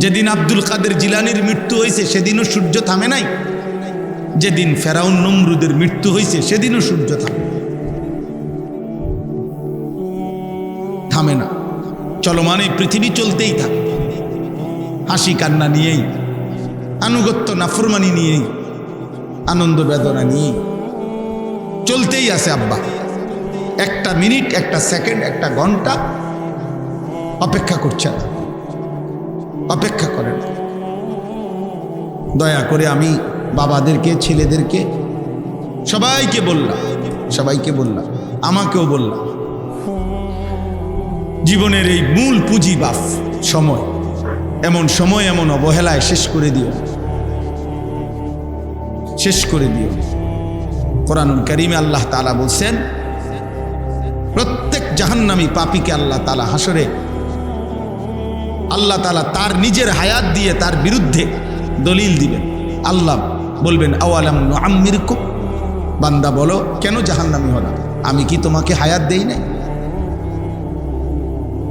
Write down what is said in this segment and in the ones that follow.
যেদিন আব্দুল কাদের জিলানির মৃত্যু হয়েছে সেদিনও সূর্য থামে নাই, যেদিন ফেরাউন নমরুদের মৃত্যু হয়েছে সেদিনও সূর্য থামে না। চলমান এই পৃথিবী চলতেই থাকে, হাসি কান্না নিয়েই, আনুগত্য নাফরমানি নিয়েই, আনন্দ বেদনা নিয়েই চলতেই আছে আব্বা। একটা মিনিট, একটা সেকেন্ড, একটা ঘন্টা অপেক্ষা করছে না, অপেক্ষা করেন। দয়া করে আমি বাবাদেরকে, ছেলেদেরকে, সবাইকে বললাম, আমাকেও বললাম, জীবনের এই মূল পুঁজি বাপ সময়, এমন সময় এমন অবহেলায় শেষ করে দিও। কোরআনুল কারীমে আল্লাহ তাআলা বলছেন, প্রত্যেক জাহান্নামী পাপীকে আল্লাহ তাআলা হাসরে আল্লাহ তাআলা তার নিজের হায়াত দিয়ে তার বিরুদ্ধে দলিল দিবেন। আল্লাহ বলবেন, আওয়ালাম নুআম্মিরকুম, বান্দা বলো কেন জাহান্নামী হলো? আমি কি তোমাকে হায়াত দেই নাই?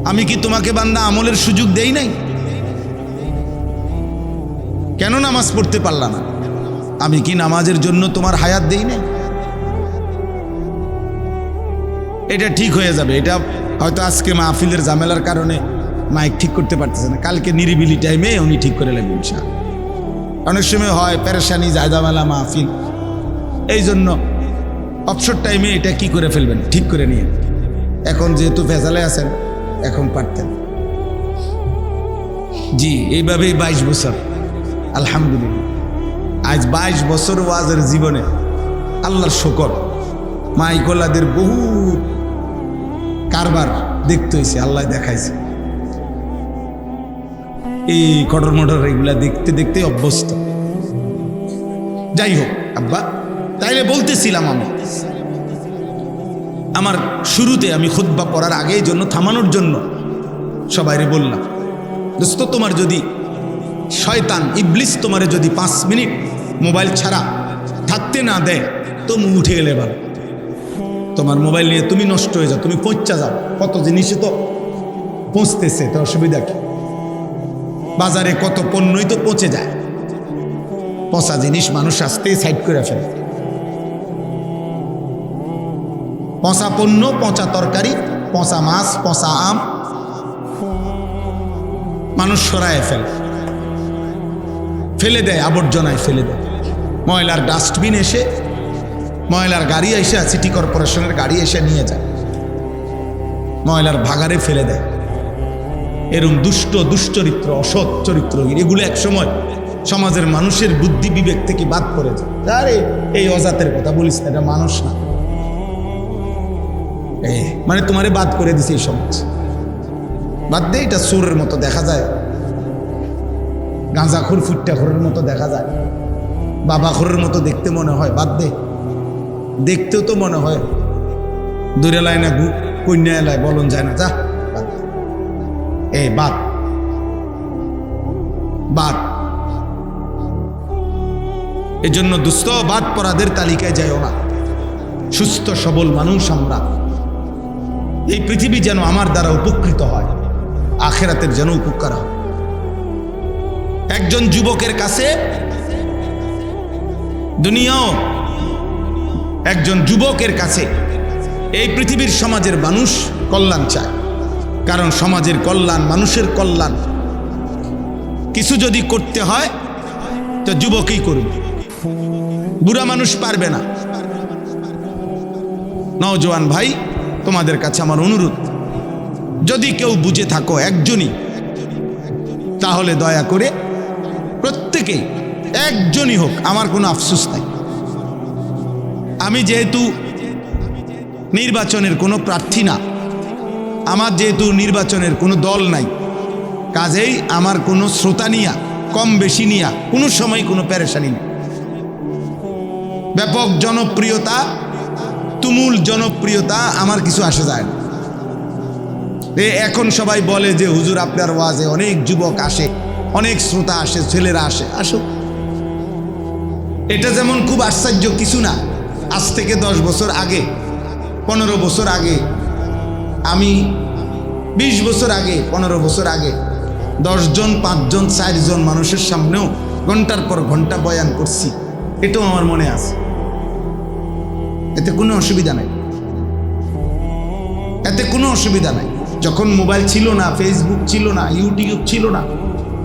আমি কি তোমাকে বান্দা আমলের সুযোগ দেই নাই? কেন নামাজ পড়তে পারলা না? আমি কি নামাজের জন্য তোমার হায়াত দেই নাই? এটা ঠিক হয়ে যাবে। এটা হয়তো আজকে মাহফিলের ঝামেলার কারণে মাইক ঠিক করতে পারতেছে না, কালকে নিরিবিলি টাইমে উনি ঠিক করে নেবেন ইনশাআল্লাহ। অনেক সময় হয় পেরেশানি, ঝামেলা মাহফিল, এই জন্য অবসর টাইমে এটা কি করে ফেলবেন, ঠিক করে নিয়ে। এখন যেহেতু ভেজালে আছেন, এখন পারতেন। জি, এইভাবেই 22 বছর, আলহামদুলিল্লাহ। আজ 22 বছর ওয়াজের জীবনে আল্লাহর শুকর, মাইকলাদের বহু কারবার দেখতে হয়েছে, আল্লাহ দেখাইছে। এই কটর মটর এগুলা দেখতে দেখতে অভ্যস্ত। যাই হোক আব্বা, তাইলে বলতেছিলাম, আমি আমার শুরুতে আমি খুতবা পড়ার আগে জন্য থামানোর জন্য সবাইরে বললাম, দোস্ত তোমার যদি শয়তান ইবলিস তোমারে যদি 5 মিনিট মোবাইল ছাড়া থাকতে না দেয়, তুমি উঠে গেলে ভালো। তোমার মোবাইল নিয়ে তুমি নষ্ট হয়ে যাও, তুমি পৌঁছা যাও। কত জিনিসে তো পৌঁছতেছে, তো অসুবিধা কি? বাজারে কত পণ্যই তো পচে যায়, পচা জিনিস মানুষ আসতেই সাইড করে ফেলে। পচা পণ্য, পচা তরকারি, পচা মাছ, পচা আম মানুষ সরায় ফেলে দেয়, আবর্জনায় ফেলে দেয়। ময়লার ডাস্টবিন এসে, ময়লার গাড়ি এসে, সিটি কর্পোরেশনের গাড়ি এসে নিয়ে যায়, ময়লার ভাগারে ফেলে দেয়। এরকম দুশ্চরিত্র, অসৎ চরিত্র, এগুলো একসময় সমাজের মানুষের বুদ্ধি বিবেক থেকে বাদ পড়ে যায়। আরে এই অজাতের কথা বলিস না, এটা মানুষ না, মানে তোমারে বাদ করে দিছে এই সমাজ। বাদ দে, এটা চোরের মতো দেখা যায়, গাঁজাখোর ফুট্টাখোরের মতো দেখা যায়, বাবাখোরের মতো দেখতে মনে হয়। বাদ দে, দেখতেও তো মনে হয় দূরে এলায় না কন্যা এলায় বলন যায় না, যা বাদ দে। এই বাদ এজন্য দুস্থ বাদ পরাদের তালিকায় যাইও না। সুস্থ সবল মানুষ আমরা, এই পৃথিবী যেন আমার দ্বারা উপকৃত হয়, আখিরাতের যেন উপকার হয়। একজন যুবকের কাছে দুনিয়াও, একজন যুবকের কাছে এই পৃথিবীর সমাজের মানুষ কল্যাণ চায়। কারণ সমাজের কল্যাণ, মানুষের কল্যাণ কিছু যদি করতে হয় তো যুবকই করবে, বুড়া মানুষ পারবে না। নওজোয়ান ভাই, তোমাদের কাছে আমার অনুরোধ, যদি কেউ বুঝে থাকো একজনই, তাহলে দয়া করে প্রত্যেকেই একজনই হোক, আমার কোনো আফসোস নাই। আমি যেহেতু নির্বাচনের কোনো প্রার্থী না, আমার যেহেতু নির্বাচনের কোনো দল নাই, কাজেই আমার কোনো শ্রোতা নিয়া, কম বেশি নিয়া কোনো সময় কোনো পেরেশানি নেই। ব্যাপক জনপ্রিয়তা, তুমুল জনপ্রিয়তা আমার কিছু আসে যায় না। এখন সবাই বলে যে হুজুর আপনার ওয়াজে অনেক যুবক আসে, অনেক শ্রোতা আসে, ছেলেরা আসে, আসো। এটা যেমন খুব আশ্চর্য কিছু না। আজ থেকে 10 বছর আগে, 15 বছর আগে, আমি 20 বছর আগে, 15 বছর আগে 10 জন 5 জন 4 জন মানুষের সামনেও ঘন্টার পর ঘন্টা বয়ান করছি, এটাও আমার মনে আছে। এতে কোনো অসুবিধা নাই, এতে কোনো অসুবিধা নাই। যখন মোবাইল ছিল না, ফেসবুক ছিল না, ইউটিউব ছিল না,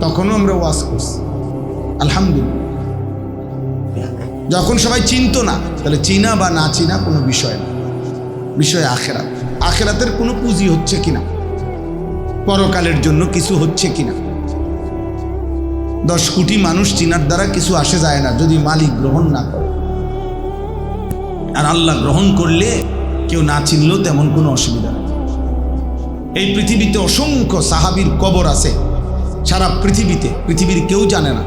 তখনও আমরা ওয়াজ করছি, আলহামদুলিল্লাহ। যখন সবাই চিনতো না, তাহলে চিনা বা না চিনা কোনো বিষয় না, বিষয় আখেরাত। আখেরাতের কোনো পুঁজি হচ্ছে কিনা, পরকালের জন্য কিছু হচ্ছে কিনা। 10 কোটি মানুষ চিনার দ্বারা কিছু আসে যায় না, যদি মালিক গ্রহণ না করে। আর আল্লাহ গ্রহণ করলে কেউ না চিনলেও তেমন কোনো অসুবিধা নেই। এই পৃথিবীতে অসংখ্য সাহাবীর কবর আছে, সারা পৃথিবীতে, পৃথিবীর কেউ জানে না।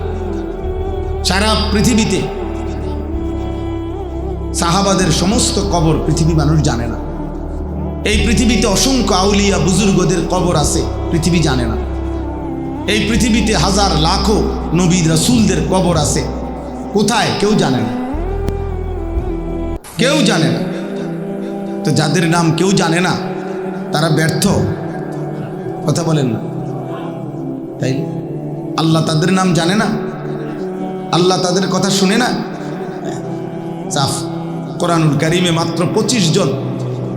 সারা পৃথিবীতে সাহাবাদের সমস্ত কবর পৃথিবী মানুষ জানে না। এই পৃথিবীতে অসংখ্য আউলিয়া বুজুর্গদের কবর আছে, পৃথিবী জানে না। এই পৃথিবীতে হাজার লাখো নবী রাসূলদের কবর আছে, কোথায় কেউ জানে না, কেউ জানে না। তো যাদের নাম কেউ জানে না তারা ব্যর্থ, কথা বলেন না তাই? আল্লাহ তাদের নাম জানে না, আল্লাহ তাদের কথা শুনে না। সাফ কোরআনুল কারিমে মাত্র 25 জন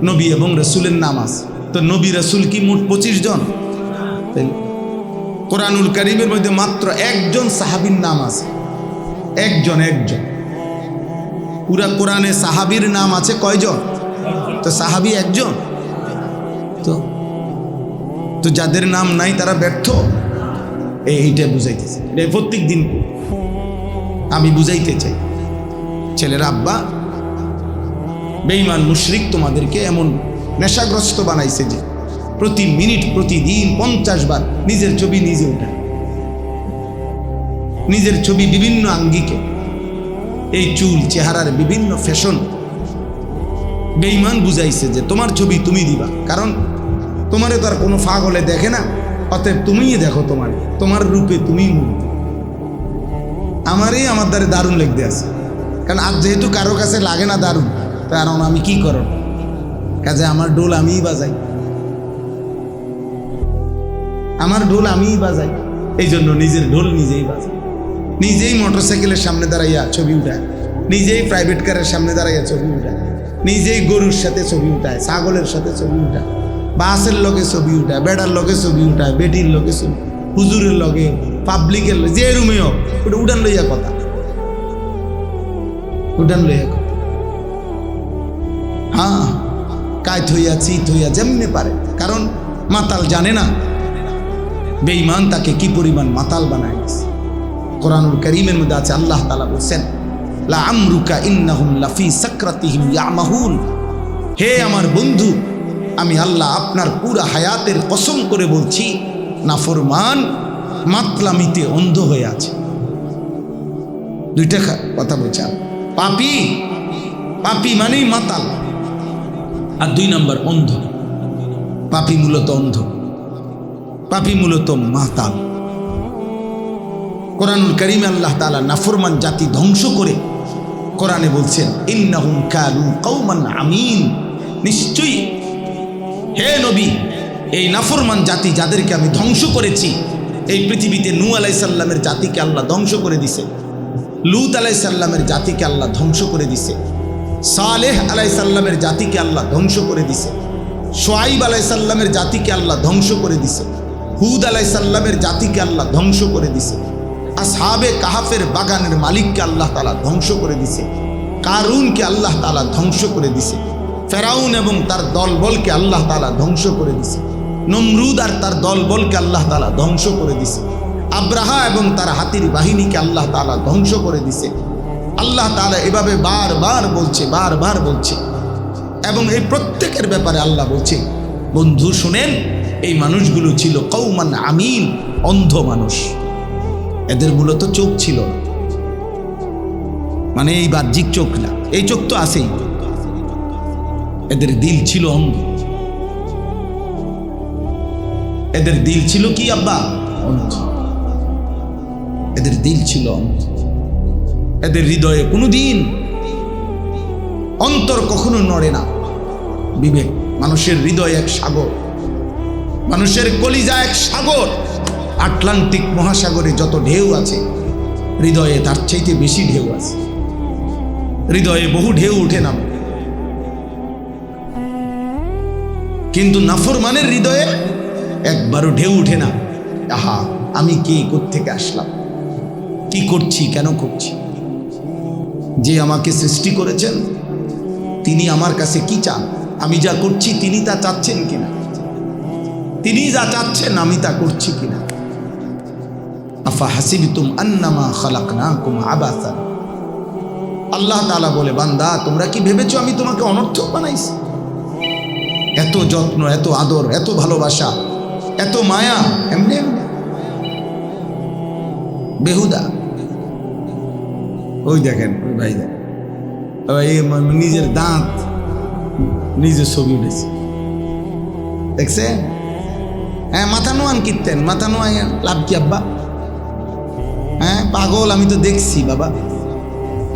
নবী এবং রসুলের নাম আছে। তো নবী রসুল কি মোট 25 জন? কোরআনুল কারিমের মধ্যে মাত্র 1 জন সাহাবীর নাম আছে, একজন। পুরা কোরআনে সাহাবীর নাম আছে কয়জন? তো সাহাবী একজন। তো যাদের নাম নাই তারা ব্যর্থ, এইটা বুঝাইতেছে। এটা প্রত্যেক দিন আমি বুঝাইতে চাই, ছেলেরা আব্বা বেঈমান মুশরিক তোমাদেরকে এমন নেশাগ্রস্ত বানাইছে যে প্রতি মিনিট প্রতিদিন 50 বার নিজের ছবি নিজে উঠায়, নিজের ছবি বিভিন্ন আঙ্গিকে, এই চুল চেহারার বিভিন্ন ফ্যাশন। বেঈমান বুঝাইছে যে তোমার ছবি তুমি দিবা, কারণ তোমারে তো আর কোনো পাগলে দেখে না, অতএব তুমিই দেখো, তোমার রূপে তুমি মূর্ত। আমারই আমার দ্বারে দারুণ লেগতে আছে, কারণ আজ যেহেতু কারো কাছে লাগে না দারুণ, কারণ আমি কি করো কাজে আমার ঢোল আমিই বাজাই, আমার ঢোল আমিই বাজাই, এই জন্য নিজের ঢোল নিজেই বাজাই। নিজেই মোটরসাইকেলের সামনে দাঁড়াইয়া ছবি উঠায়, নিজেই প্রাইভেট কারের সামনে দাঁড়াইয়া ছবি উঠায়, নিজেই গরুর সাথে ছবি উঠায়, ছাগলের সাথে ছবি উঠায়, বাসের লগে ছবি উঠায়, বেড়ার লগে ছবি উঠায়, বেটির লগে ছবি, হুজুরের লগে, পাবলিকের লগে, যে রুমে হোক ওটা উঠান লইয়া কথা, উঠান লইয়া কথা। হ্যাঁ, কায়ত হইয়া চিত হইয়া যেমনি পারে, কারণ মাতাল জানে না বেঈমান তাকে কি পরিমাণ মাতাল বানায় গেছে। কোরআনুল কারীমের মধ্যে আছে, আল্লাহ তাআলা বলেন, লা আমরুকা ইন্নাহুম লাফি সাকরাতিহিম ইয়ামাহুন। হে আমার বন্ধু, আমি আল্লাহ আপনার পুরা হায়াতের কসম করে বলছি, নাফরমান মাতলামিতে অন্ধ হয়ে আছে। দুইটা কথা বলছেন, পাপী, পাপী মানেই মাতাল, আর 2 নম্বর অন্ধ। পাপী মূলত অন্ধ, পাপী মূলত মাতাল। কোরআনুল কারীমে আল্লাহ তাআলা নাফরমান জাতি ধ্বংস করে কোরআনে বলছেন, ইন্নাহুম কানু কওমান আমিন। নিশ্চয়ই হে নবী, এই নাফরমান জাতি যাদেরকে আমি ধ্বংস করেছি, এই পৃথিবীতে নূহ আলাইহিস সালামের জাতিকে আল্লাহ ধ্বংস করে দিছে, লূত আলাইহিস সালামের জাতিকে আল্লাহ ধ্বংস করে দিছে, সালেহ আলাইহিস সালামের জাতিকে আল্লাহ ধ্বংস করে দিছে, শুআইব আলাইহিস সালামের জাতিকে আল্লাহ ধ্বংস করে দিছে, হুদ আলাইহিস সালামের জাতিকে আল্লাহ ধ্বংস করে দিছে, আসহাবে কাহাফের বাগানের মালিককে আল্লাহ তাআলা ধ্বংস করে দিছে, কারুনকে আল্লাহ তাআলা ধ্বংস করে দিছে, ফেরাউন এবং তার দলবলকে আল্লাহ তাআলা ধ্বংস করে দিছে, নমরুদ আর তার দলবলকে আল্লাহ তাআলা ধ্বংস করে দিছে, আব্রাহা এবং তার হাতির বাহিনীকে আল্লাহ তাআলা ধ্বংস করে দিছে। আল্লাহ তাআলা এভাবে বারবার বলছে, এবং এই প্রত্যেকের ব্যাপারে আল্লাহ বলছে, বন্ধু শুনেন, এই মানুষগুলো ছিল কওমান আমিন, অন্ধ মানুষ। এদের মূলত চোখ ছিল না, মানে এই বাহ্যিক চোখ না, এই চোখ তো আছেই, এদের দিল ছিল অন্ধ। এদের দিল ছিল কি আব্বা? অন্ধ। এদের দিল ছিল অন্ধ। এদের হৃদয়ে কোনোদিন অন্তর কখনো নড়ে না। বিবেক, মানুষের হৃদয় এক সাগর, মানুষের কলিজা এক সাগর, আটলান্টিক মহাসাগরে যত ঢেউ আছে, হৃদয়ে তার চাইতে বেশি ঢেউ আছে। হৃদয়ে বহু ঢেউ উঠে নামে, কিন্তু নাফরমানের হৃদয়ে একবারও ঢেউ উঠে না। আহা, আমি কে, কোত্থেকে আসলাম, কি করছি, কেন করছি? যে আমাকে সৃষ্টি করেছেন তিনি আমার কাছে কি চান? আমি যা করছি তিনি তা চাচ্ছেন কিনা? তিনি যা চাচ্ছেন আমি তা করছি কিনা? আফা হাসিবতুম আন্নামা খালাকনাকুম আবাসান। আল্লাহ তাআলা বলে, বান্দা তোমরা কি ভেবেছো আমি তোমাকে অনর্থক বানাইছি? এত যত্ন, এত আদর, এত ভালোবাসা, এত মায়া এমনি এমনি বেহুদা। ওই দেখেন, ওই ভাই দেখেন, নিজের দাঁত নিজের ছবি উঠেছে, দেখছে? হ্যাঁ, মাথা নোয়ান কীর্তেন, মাথা নোয়াই লাভ কি আব্বা? হ্যাঁ পাগল, আমি তো দেখছি বাবা,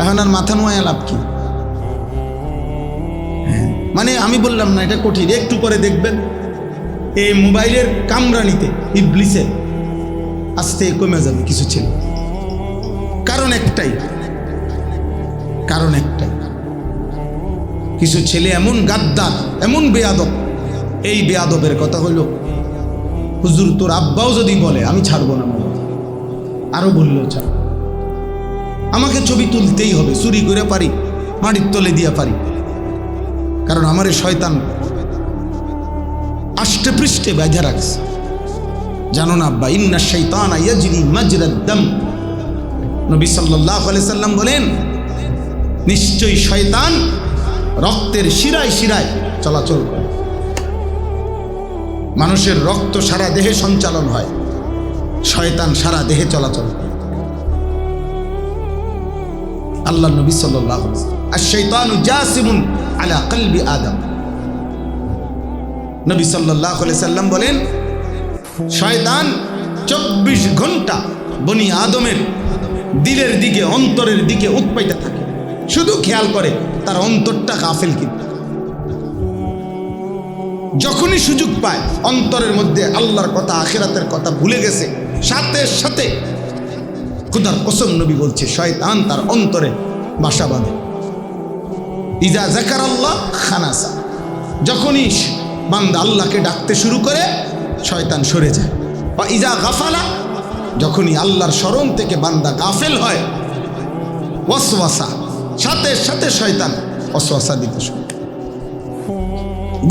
এখন আর মাথা নোয়াই লাভ কি? মানে আমি বললাম না এটা কঠিন, একটু পরে দেখবেন এই মোবাইলের কামরানিতে ইবলিসের আস্তে কমে যাবে কিছু ছেলে। কারণ একটাই, কিছু ছেলে এমন গাদ্দার, এমন বেয়াদব। এই বেয়াদবের কথা হইল, হুজুর তোর আব্বাও যদি বলে আমি ছাড়বো না, আরো বললেও ছাড়ব, আমাকে ছবি তুলতেই হবে, চুরি করে পারি, মাটির তলে দিয়া পারি, কারণ আমারে শয়তান আষ্টে পৃষ্ঠে বেঁধে রাখছে। জানো না আব্বা, ইন্না শাইতানা ইয়াজরি মাজরাদ দাম। নবী সাল্লাল্লাহু আলাইহি সাল্লাম বলেন, নিশ্চয়ই শয়তান রক্তের শিরায় শিরায় চলাচল করে। মানুষের রক্ত সারা দেহে সঞ্চালন হয়, শয়তান সারা দেহে চলাচল করে। আল্লাহ নবী সাল্লাল্লাহু আলাইহি ওয়াসাল্লাম, আশ-শাইতানু জাসিমুন আলা কলবি আদম। নবী সাল্লাল্লাহু আলাইহি সাল্লাম বলেন, শয়তান 24 ঘন্টা বনি আদমের দিলের দিকে, অন্তরের দিকে উৎপাইতে থাকে, শুধু খেয়াল করে তার অন্তরটা গাফেল কিনা। যখনই সুযোগ পায় অন্তরের মধ্যে আল্লাহর কথা, আখিরাতের কথা ভুলে গেছে, সাথে সাথে খোদার কসম নবী বলছে শয়তান তার অন্তরে বাসা বাঁধে। ইজা যাকারাল্লাহ খানাসা, যখনই বান্দা আল্লাহকে ডাকতে শুরু করে শয়তান সরে যায়। বা ইজা গাফালা, যখনই আল্লাহর স্মরণ থেকে বান্দা গাফেল হয়, ওয়াসওয়াসা, সাথে সাথে শয়তান ওয়াসওয়াসা দিতে শুরু করে,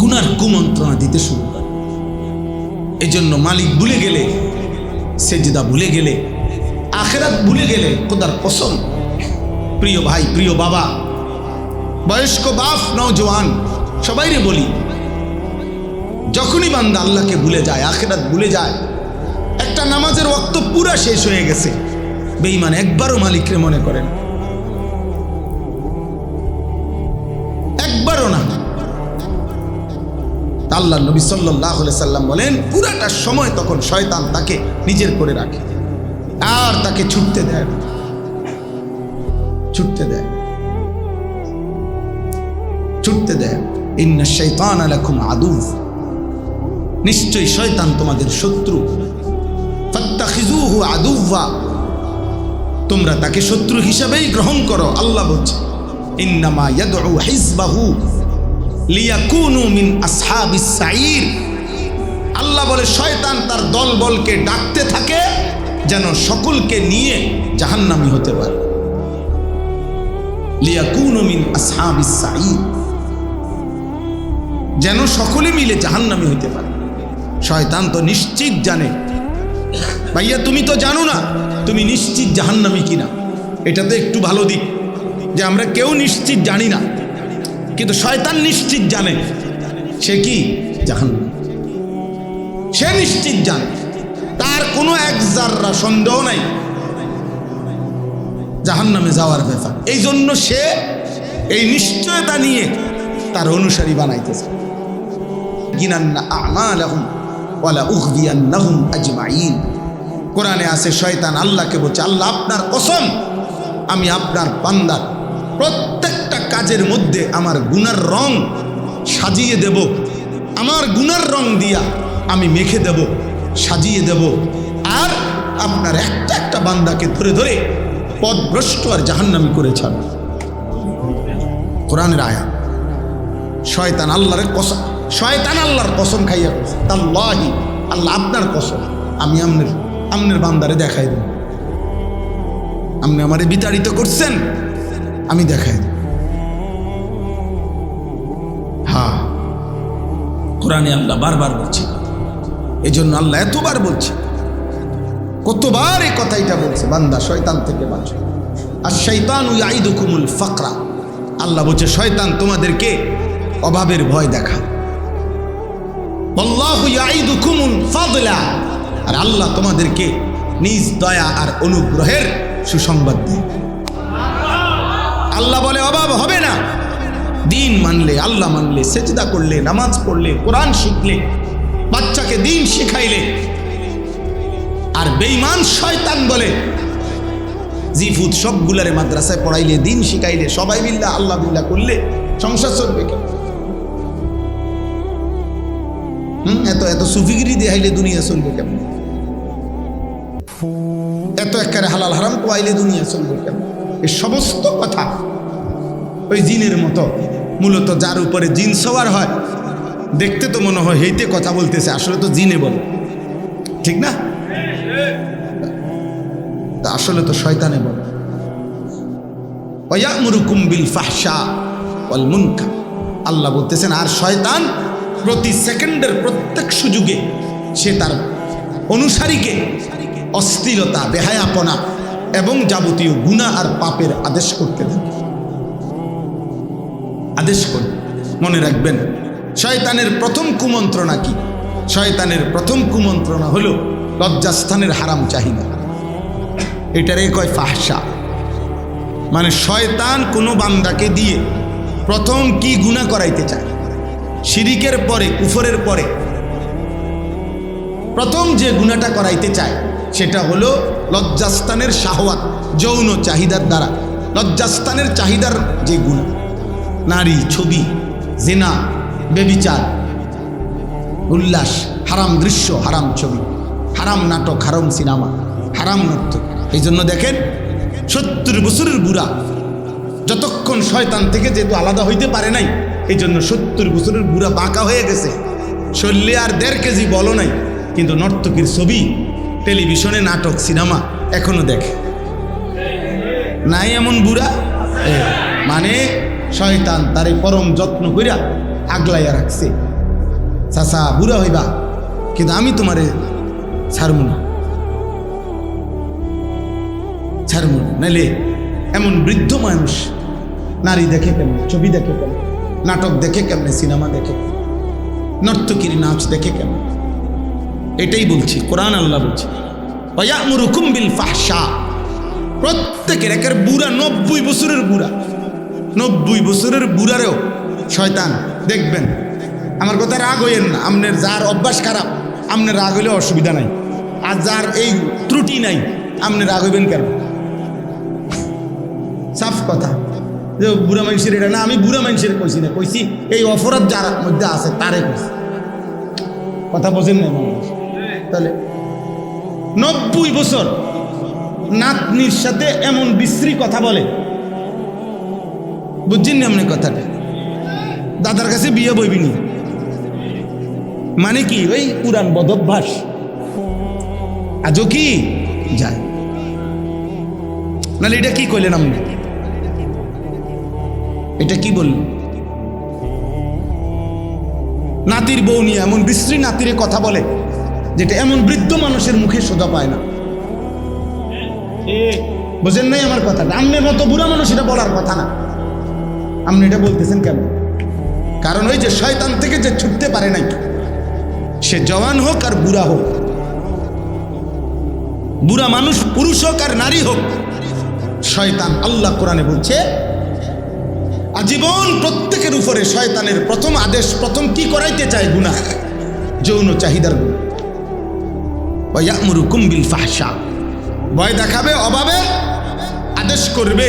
গুনার কুমন্ত্রণা দিতে শুরু করে। এই জন্য মালিক ভুলে গেলে, সেজদা ভুলে গেলে, আখিরাত ভুলে গেলে, খোদার কসম, প্রিয় ভাই, প্রিয় বাবা, বয়স্ক বাপ, নওজওয়ান, সবাইরে বলি, যখনই বান্দা আল্লাহকে ভুলে যায়, আখিরাত ভুলে যায়, একটা নামাজের ওয়াক্ত পুরা শেষ হয়ে গেছে, বেঈমান একবারও মালিককে মনে করেন, একবারও না। আল্লাহ নবী সাল্লাল্লাহু আলাইহি সাল্লাম বলেন, পুরাটা সময় তখন শয়তান তাকে নিজের করে রাখে, আর তাকে ছুটতে দেয়, ছুটতে দেয়, ছুটতে দেয়। ইন্না শাইতানা লাকুম আদু, নিশ্চয়ই শয়তান তোমাদের শত্রু। ফাত্তাখিযুহু আদুওয়া, তোমরা তাকে শত্রু হিসেবেই গ্রহণ করো। আল্লাহ বলছে, ইন্নামা ইয়াদউ হিজবাহু লিয়াকুনু মিন আসহাবিস সাঈর। আল্লাহ বলে শয়তান তার দলবলকে ডাকতে থাকে যেন সকলকে নিয়ে জাহান্নামী হতে পারে। লিয়াকুনু মিন আসহাবিস সাঈর, যেন সকলে মিলে জাহান্নামী হতে পারে। শয়তান তো নিশ্চিত জানে, ভাইয়া তুমি তো জানো না তুমি নিশ্চিত জাহান্নামী কিনা। এটা তো একটু ভালো দিক যে আমরা কেউ নিশ্চিত জানি না, কিন্তু শয়তান নিশ্চিত জানে সে কি জাহান্নামী। সে নিশ্চিত জানে, তার কোনো এক জাররা সন্দেহ নাই জাহান্নামে যাওয়ার ব্যাপার। এই জন্য সে এই নিশ্চয়তা নিয়ে তার অনুসারী বানাইতেছে। গিনান্না আমালাহুম ওয়ালা উগবিয়ান্নাহুম আজমাইন। কোরআনে আছে শয়তান আল্লাহকে বলছে, আল্লাহ আপনার কসম, আমি আপনার বান্দার প্রত্যেকটা কাজের মধ্যে আমার গুনার রং সাজিয়ে দেব, আমার গুনার রং দিয়া আমি মেখে দেব, সাজিয়ে দেব, আর আপনার একটা একটা বান্দাকে ধরে ধরে পথভ্রষ্ট আর জাহান্নামী করে ছাড়বে। কোরআনের আয়াত। শয়তান আল্লাহর কসম, শয়তান আল্লাহর কসম খাইয়া তাল্লাহি, আল্লাহ আপনার কসম, আমি আমনের বান্দারে দেখাই দেব। আপনি আমারে বিতাড়িত করছেন, আমি দেখাই দেব। হ্যাঁ, কোরআনে আল্লাহ বারবার বলছে, এই জন্য আল্লাহ এতবার বলছে, কতবার এই কথাইটা বলছে, বান্দা শয়তান থেকে বাঁচো। আর শাইতানু ইয়াইদুকুমুল ফাকরা, আল্লাহ বলছে শয়তান তোমাদেরকে অভাবের ভয় দেখায়। আল্লাহু ইয়াইদুকুমুল ফাদলা, আর আল্লাহ তোমাদেরকে নিজ দয়া আর অনুগ্রহের সুসংবাদ দেয়। আল্লাহ বলে অভাব হবে না, দিন মানলে, আল্লাহ মানলে, সেজদা করলে, নামাজ পড়লে, কোরআন শিখলে, বাচ্চাকে দিন শিখাইলে। আর বেঈমান শয়তান বলে জিফুত সবগুলারে মাদ্রাসায় পড়াইলে, দিন শিখাইলে, সবাই বিল্লাহ আল্লাহ বিল্লাহ করলে সংসার চলবে কেন? এত এত সুফিগিরি দেখাইলে দুনিয়া চলবে কেমন? এত একেবারে হালাল হারাম কোয়াইলে দুনিয়া চলবে কেমন? এই সমস্ত কথা ওই জিনের মতো, মূলত যার উপরে জিন সওয়ার হয়, দেখতে তো মনে হয় হেইতে কথা বলতেছে, আসলে তো জিনে বলে, ঠিক না? তা আসলে তো শয়তানে বলে। ওয়ায়ামুরুকুম বিল ফাহশা ওয়াল মুনকার, আল্লাহ বলতেছেন আর শয়তান প্রতি সেকেন্ডের প্রত্যেক সুযোগে সে তার অনুসারীকে অশ্লীলতা, বেহায়াপনা এবং যাবতীয় গুনাহ আর পাপের আদেশ করতে দেন, আদেশ করে। মনে রাখবেন, শয়তানের প্রথম কুমন্ত্রণা কি? শয়তানের প্রথম কুমন্ত্রণা হলো লজ্জাস্থানের হারাম চাহিদা। এটারে কয় ফাহশা। মানে শয়তান কোনো বান্দাকে দিয়ে প্রথম কি গুনাহ করাইতে চায়? শিরিকের পরে, কুফরের পরে প্রথম যে গুনাহটা করাইতে চায় সেটা হলো লজ্জাস্থানের শাহওয়াত, যৌন চাহিদার দ্বারা। লজ্জাস্থানের চাহিদার যে গুনাহ, নারী, ছবি, জিনা, ব্যভিচার, উল্লাস, হারাম দৃশ্য, হারাম ছবি, হারাম নাটক, হারাম সিনেমা, হারাম নৃত্য। এই জন্য দেখেন 70 বছরের বুড়া যতক্ষণ শয়তান থেকে যেহেতু আলাদা হইতে পারে নাই, এই জন্য 70 বছরের বুড়া বাঁকা হয়ে গেছে, শরীরে আর 1.5 কেজি বলো নাই, কিন্তু নর্তকীর ছবি, টেলিভিশনে নাটক, সিনেমা এখনো দেখে। নাই এমন বুড়া? মানে শয়তান তারে পরম যত্ন কইরা আগলাইয়া রাখছে। চাচা বুড়া হইবা, কিন্তু আমি তোমারে ছাড়ব না, ছাড়ব না। নাইলে এমন বৃদ্ধ মানুষ নারী দেখে কেমনে, ছবি দেখে কেমনে, নাটক দেখে কেমনে, সিনেমা দেখে, নর্তকীর নাচ দেখে কেমনে? এটাই বলছি, কোরআন আল্লাহ বলছে ওয়ায়ামুরুকুম বিল ফাহশা। প্রত্যেকের একের বুড়া, 90 বছরের বুড়া, 90 বছরের বুড়ারেও শয়তান দেখবেন। আমার কথা রাগ হইয়েন না, আপনার যার অভ্যাস খারাপ আপনার রাগ হইলে অসুবিধা নাই, আর যার এই ত্রুটি নাই আপনি রাগ হইবেন কেন? সাফ কথা যে বুড়া মানুষের এটা না, আমি বুড়া মানুষের কইছি না, কইছি এই অপরাধ যার মধ্যে আছে তারে কইছি। কথা বোঝেন না মানুষ? তাহলে 90 বছর নাতনির সাথে এমন বিশ্রী কথা বলে, বুঝছেন না আপনি কথাটা? দাদার কাছে বিয়ে বইবিনি মানে কি? ওই পুরান বদভ্যাস আজও কি যায়। নাহলে এটা কি কইলেন আপনি? এটা কি বললেন? নাতির বউ নিয়ে এমন বিশ্রী নাতিরে কথা বলে যেটা এমন বৃদ্ধ মানুষের মুখে সোজা পায় না। বুঝেন নাই আমার কথাটা? আপনার মতো বুড়া মানুষ এটা বলার কথা না। আপনি এটা বলতেছেন কেন? কারণ ওই যে শয়তান থেকে যে ছুটতে পারে নাই, সে জওয়ান হোক আর বুড়া হোক, বুড়া মানুষ পুরুষ হোক আর নারী হোক, শয়তান, আল্লাহ কোরআনে বলছে আজীবন প্রত্যেকের উপরে শয়তানের প্রথম আদেশ, প্রথম কি করাইতে চায়? গুনাহ, যৌন চাহিদার গুনাহ। ওয়ায়ামুরুকুম বিল ফাহশা, ভয় দেখাবে, অভাবে আদেশ করবে,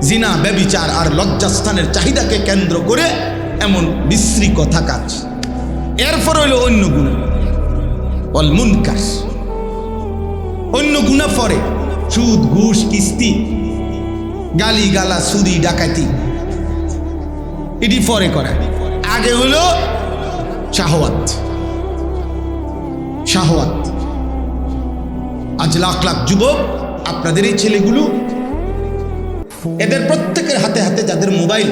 জিনা, ব্যভিচার আর লজ্জাস্থানের চাহিদাকে কেন্দ্র করে এমন বিশ্রী কথা কাজ। এরপর হইল অন্য গুনাহ, ওয়াল মুনকার, না পরে সুদ ঘুষ কিস্তি গালি গালা চুরি ডাকাতি এটি পরে করে আগে হলো শাহওয়াত শাহওয়াত আজ লাখ লাখ যুবক আপনাদের এই ছেলেগুলো এদের প্রত্যেকের হাতে হাতে যাদের মোবাইল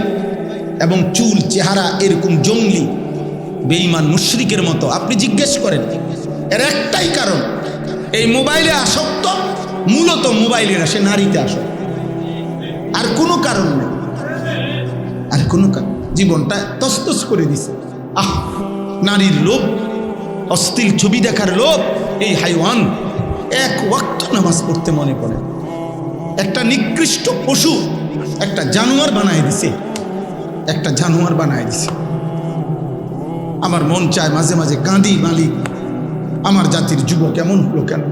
এবং চুল চেহারা এরকম জঙ্গলি বেঈমান মুশরিকের মতো আপনি জিজ্ঞেস করেন এর একটাই কারণ এই মোবাইলে আসক্ত মূলত মোবাইলের আসে নারীতে আসক্ত আর কোনো কারণ নেই আর কোনো কারণ জীবনটা তসতস করে দিছে নারীর লোভ অশ্লীল ছবি দেখার লোভ এই হাইওয়ান এক ওয়াক্ত নামাজ পড়তে মনে পড়ে একটা নিকৃষ্ট পশু একটা জানোয়ার বানায় দিছে একটা জানোয়ার বানায় দিছে আমার মন চায় মাঝে মাঝে কাঁদি মালিক আমার জাতির যুবক এমন হলো কেন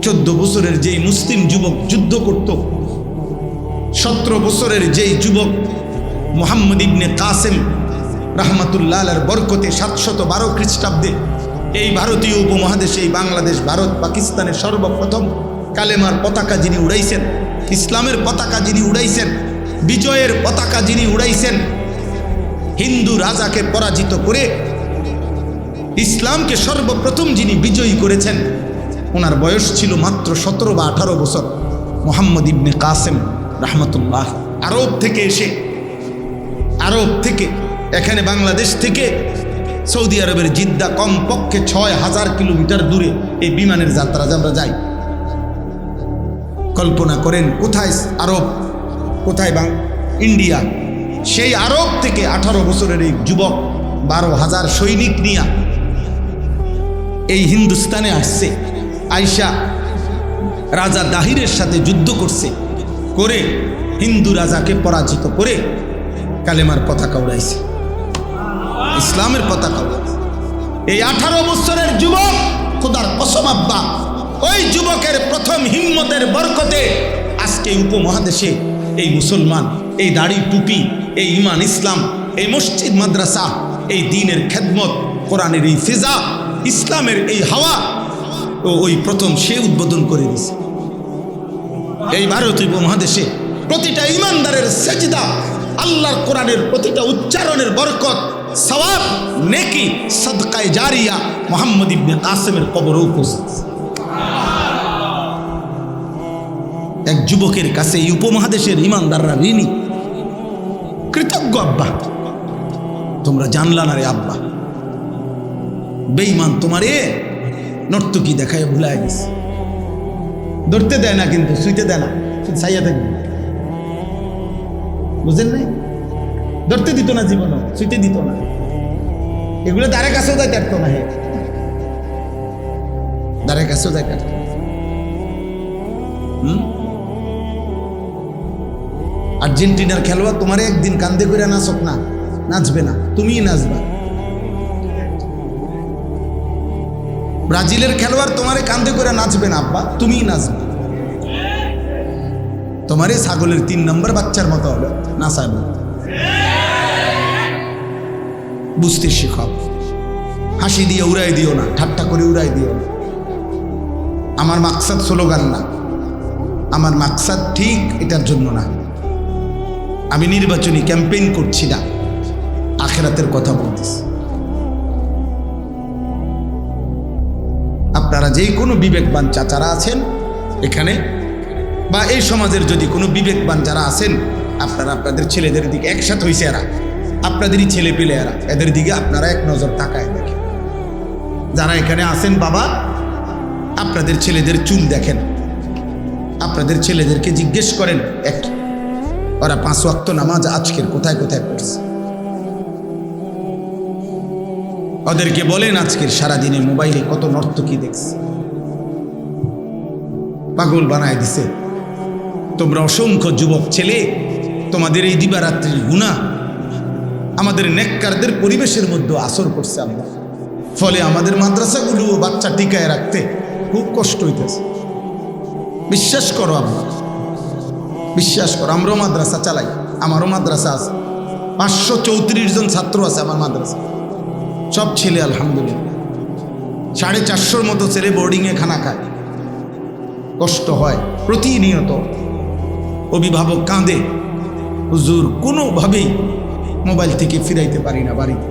14 বছরের যেই মুসলিম যুবক যুদ্ধ করত 17 বছরের যেই যুবক মুহাম্মদ ইবনে কাসেম রাহমাতুল্লাহ আলাইহির বরকতে 712 খ্রিস্টাব্দে এই ভারতীয় উপমহাদেশে এই বাংলাদেশ ভারত পাকিস্তানের সর্বপ্রথম কালেমার পতাকা যিনি উড়াইছেন ইসলামের পতাকা যিনি উড়াইছেন বিজয়ের পতাকা যিনি উড়াইছেন হিন্দু রাজাকে পরাজিত করে ইসলামকে সর্বপ্রথম যিনি বিজয়ী করেছেন ওনার বয়স ছিল মাত্র 17 বা 18 বছর মুহাম্মদ ইবনে কাসেম রাহমাতুল্লাহ আরব থেকে এসে আরব থেকে এখানে বাংলাদেশ থেকে সৌদি আরবের জিদ্দা কমপক্ষে 6000 কিলোমিটার দূরে এই বিমানের যাত্রা আমরা যাই কল্পনা করেন কোথায় আরব কোথায় ইন্ডিয়া সেই আরব থেকে 18 বছরের এই যুবক 12,000 সৈনিক নিয়ে এই হিন্দুস্তানে আসছে আয়শা রাজা দাহিরের সাথে যুদ্ধ করছে করে হিন্দু রাজাকে পরাজিত করে কালেমার পতাকা উড়াইছে ইসলামের পতাকা উড়াইছে এই 18 বছরের যুবক খোদার কসম আব্বা ওই যুবকের প্রথম হিম্মতের বরকতে আজকে উপমহাদেশে এই মুসলমান এই দাড়ি টুপি এই ঈমান ইসলাম এই মসজিদ মাদ্রাসা এই দ্বীনের খেদমত কোরআনের এই ফিজা ইসলামের এই হাওয়া ও ওই প্রথম সে উদ্বোধন করে দিয়েছে এই ভারতীয় উপমহাদেশে প্রতিটা ঈমানদারের সেজদা আল্লাহর কোরআনের প্রতিটা উচ্চারণের বরকত সওয়াব নেকি সাদকায়ে জারিয়া মুহাম্মদ ইবনে কাসেমের কবরে উপস্থিত এক যুবকের কাছে এই উপমহাদেশের ঈমানদাররা ঋণী কৃতজ্ঞ আব্বা তোমরা জানলা না রে আব্বা বেঈমান তোমারে নর্তকী দেখায় ভুলায় গেছে ধরতে দেয় না কিন্তু শুইতে দেয় না ছাইয়া থাকবে বুঝেন নাই ধরতে দিত না জীবনও শুইতে দিত না এগুলো দ্বারের কাছেও যাইতে পারতো না হে দ্বারের কাছেও যাইতে পারতো আর্জেন্টিনার খেলোয়াড় তোমার একদিন কান্দে করে নাচক না নাচবে না তুমিই নাচবা ব্রাজিলের খেলোয়াড় তোমারে কান্দে করে নাচবে না আব্বা তুমিই নাচবে তোমারে ছাগলের 3 নম্বর বাচ্চার মতো হবে নাচাবে বুঝতে শিখো হাসি দিয়ে উড়াই দিও না ঠাট্টা করে উড়াই দিও না আমার মাকসাদ স্লোগান না আমার মাকসাদ ঠিক এটার জন্য না আমি নির্বাচনী ক্যাম্পেইন করছি না আখিরাতের কথা বলতেছি আপনারা যেই কোনো বিবেকবান চাচারা আছেন এখানে বা এই সমাজের যদি কোনো বিবেকবান যারা আছেন আপনারা আপনাদের ছেলেদের দিকে একসাথে হইছে এরা আপনাদেরই ছেলে পেলে এরা এদের দিকে আপনারা এক নজর তাকায় দেখেন যারা এখানে আছেন বাবা আপনাদের ছেলেদের চুল দেখেন আপনাদের ছেলেদেরকে জিজ্ঞেস করেন এক ওরা 5 ওয়াক্ত নামাজ আজকের কোথায় কোথায় পড়ছে ওদেরকে বলেন আজকের সারাদিনে মোবাইলে কত নর্তকী দেখছে পাগল বানায় দিছে তোমরা অসংখ্য যুবক ছেলে তোমাদের এই দিবারাত্রির গুনাহ আমাদের নেককারদের পরিবেশের মধ্যে আসর করছে আমরা ফলে আমাদের মাদ্রাসাগুলো বাচ্চা টিকায় রাখতে খুব কষ্ট হইতেছে বিশ্বাস করো আমরা বিশ্বাস করো আমরাও মাদ্রাসা চালাই আমারও মাদ্রাসা আছে 534 জন ছাত্র আছে আমার মাদ্রাসা সব ছেলে আলহামদুলিল্লাহ 450 মতো ছেলে বোর্ডিংয়ে খানা খায়, কষ্ট হয় প্রতিনিয়ত। অভিভাবক কাঁদে, হুজুর কোনোভাবেই মোবাইল থেকে ফিরাইতে পারি না বাড়িতে।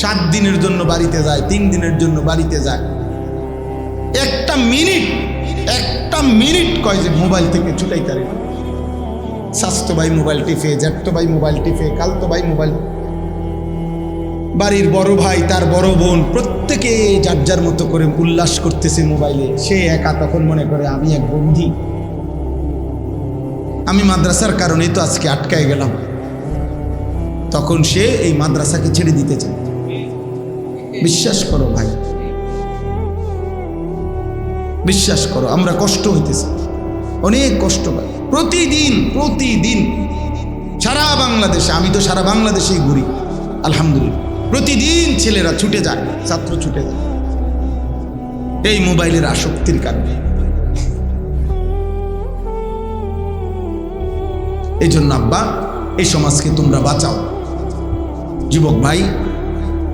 7 দিনের জন্য বাড়িতে যায়, 3 দিনের জন্য বাড়িতে যায়। একটা মিনিট কয় যে মোবাইল থেকে ছুটাইতে পারি না। স্বাস্থ্য ভাই মোবাইল টিপে, জ্যাঠতো ভাই মোবাইল টিপে, কালতো ভাই মোবাইল, বাড়ির বড় ভাই তার বড় বোন প্রত্যেকে যার যার মতো করে উল্লাস করতেছে মোবাইলে। সে একা তখন মনে করে আমি এক বন্দী, আমি মাদ্রাসার কারণেই তো আজকে আটকায় গেলাম। তখন সে এই মাদ্রাসাকে ছেড়ে দিতে চায়। বিশ্বাস করো ভাই, বিশ্বাস করো, আমরা কষ্ট হইতেছে, অনেক কষ্ট পাই প্রতিদিন সারা বাংলাদেশে। আমি তো সারা বাংলাদেশেই ঘুরি আলহামদুলিল্লাহ। প্রতিদিন ছেলেরা ছুটে যায়, ছাত্র ছুটে যায় এই মোবাইলের আসক্তির কারণে। এই জন্য আব্বা, এই সমাজকে তোমরা বাঁচাও। যুবক ভাই,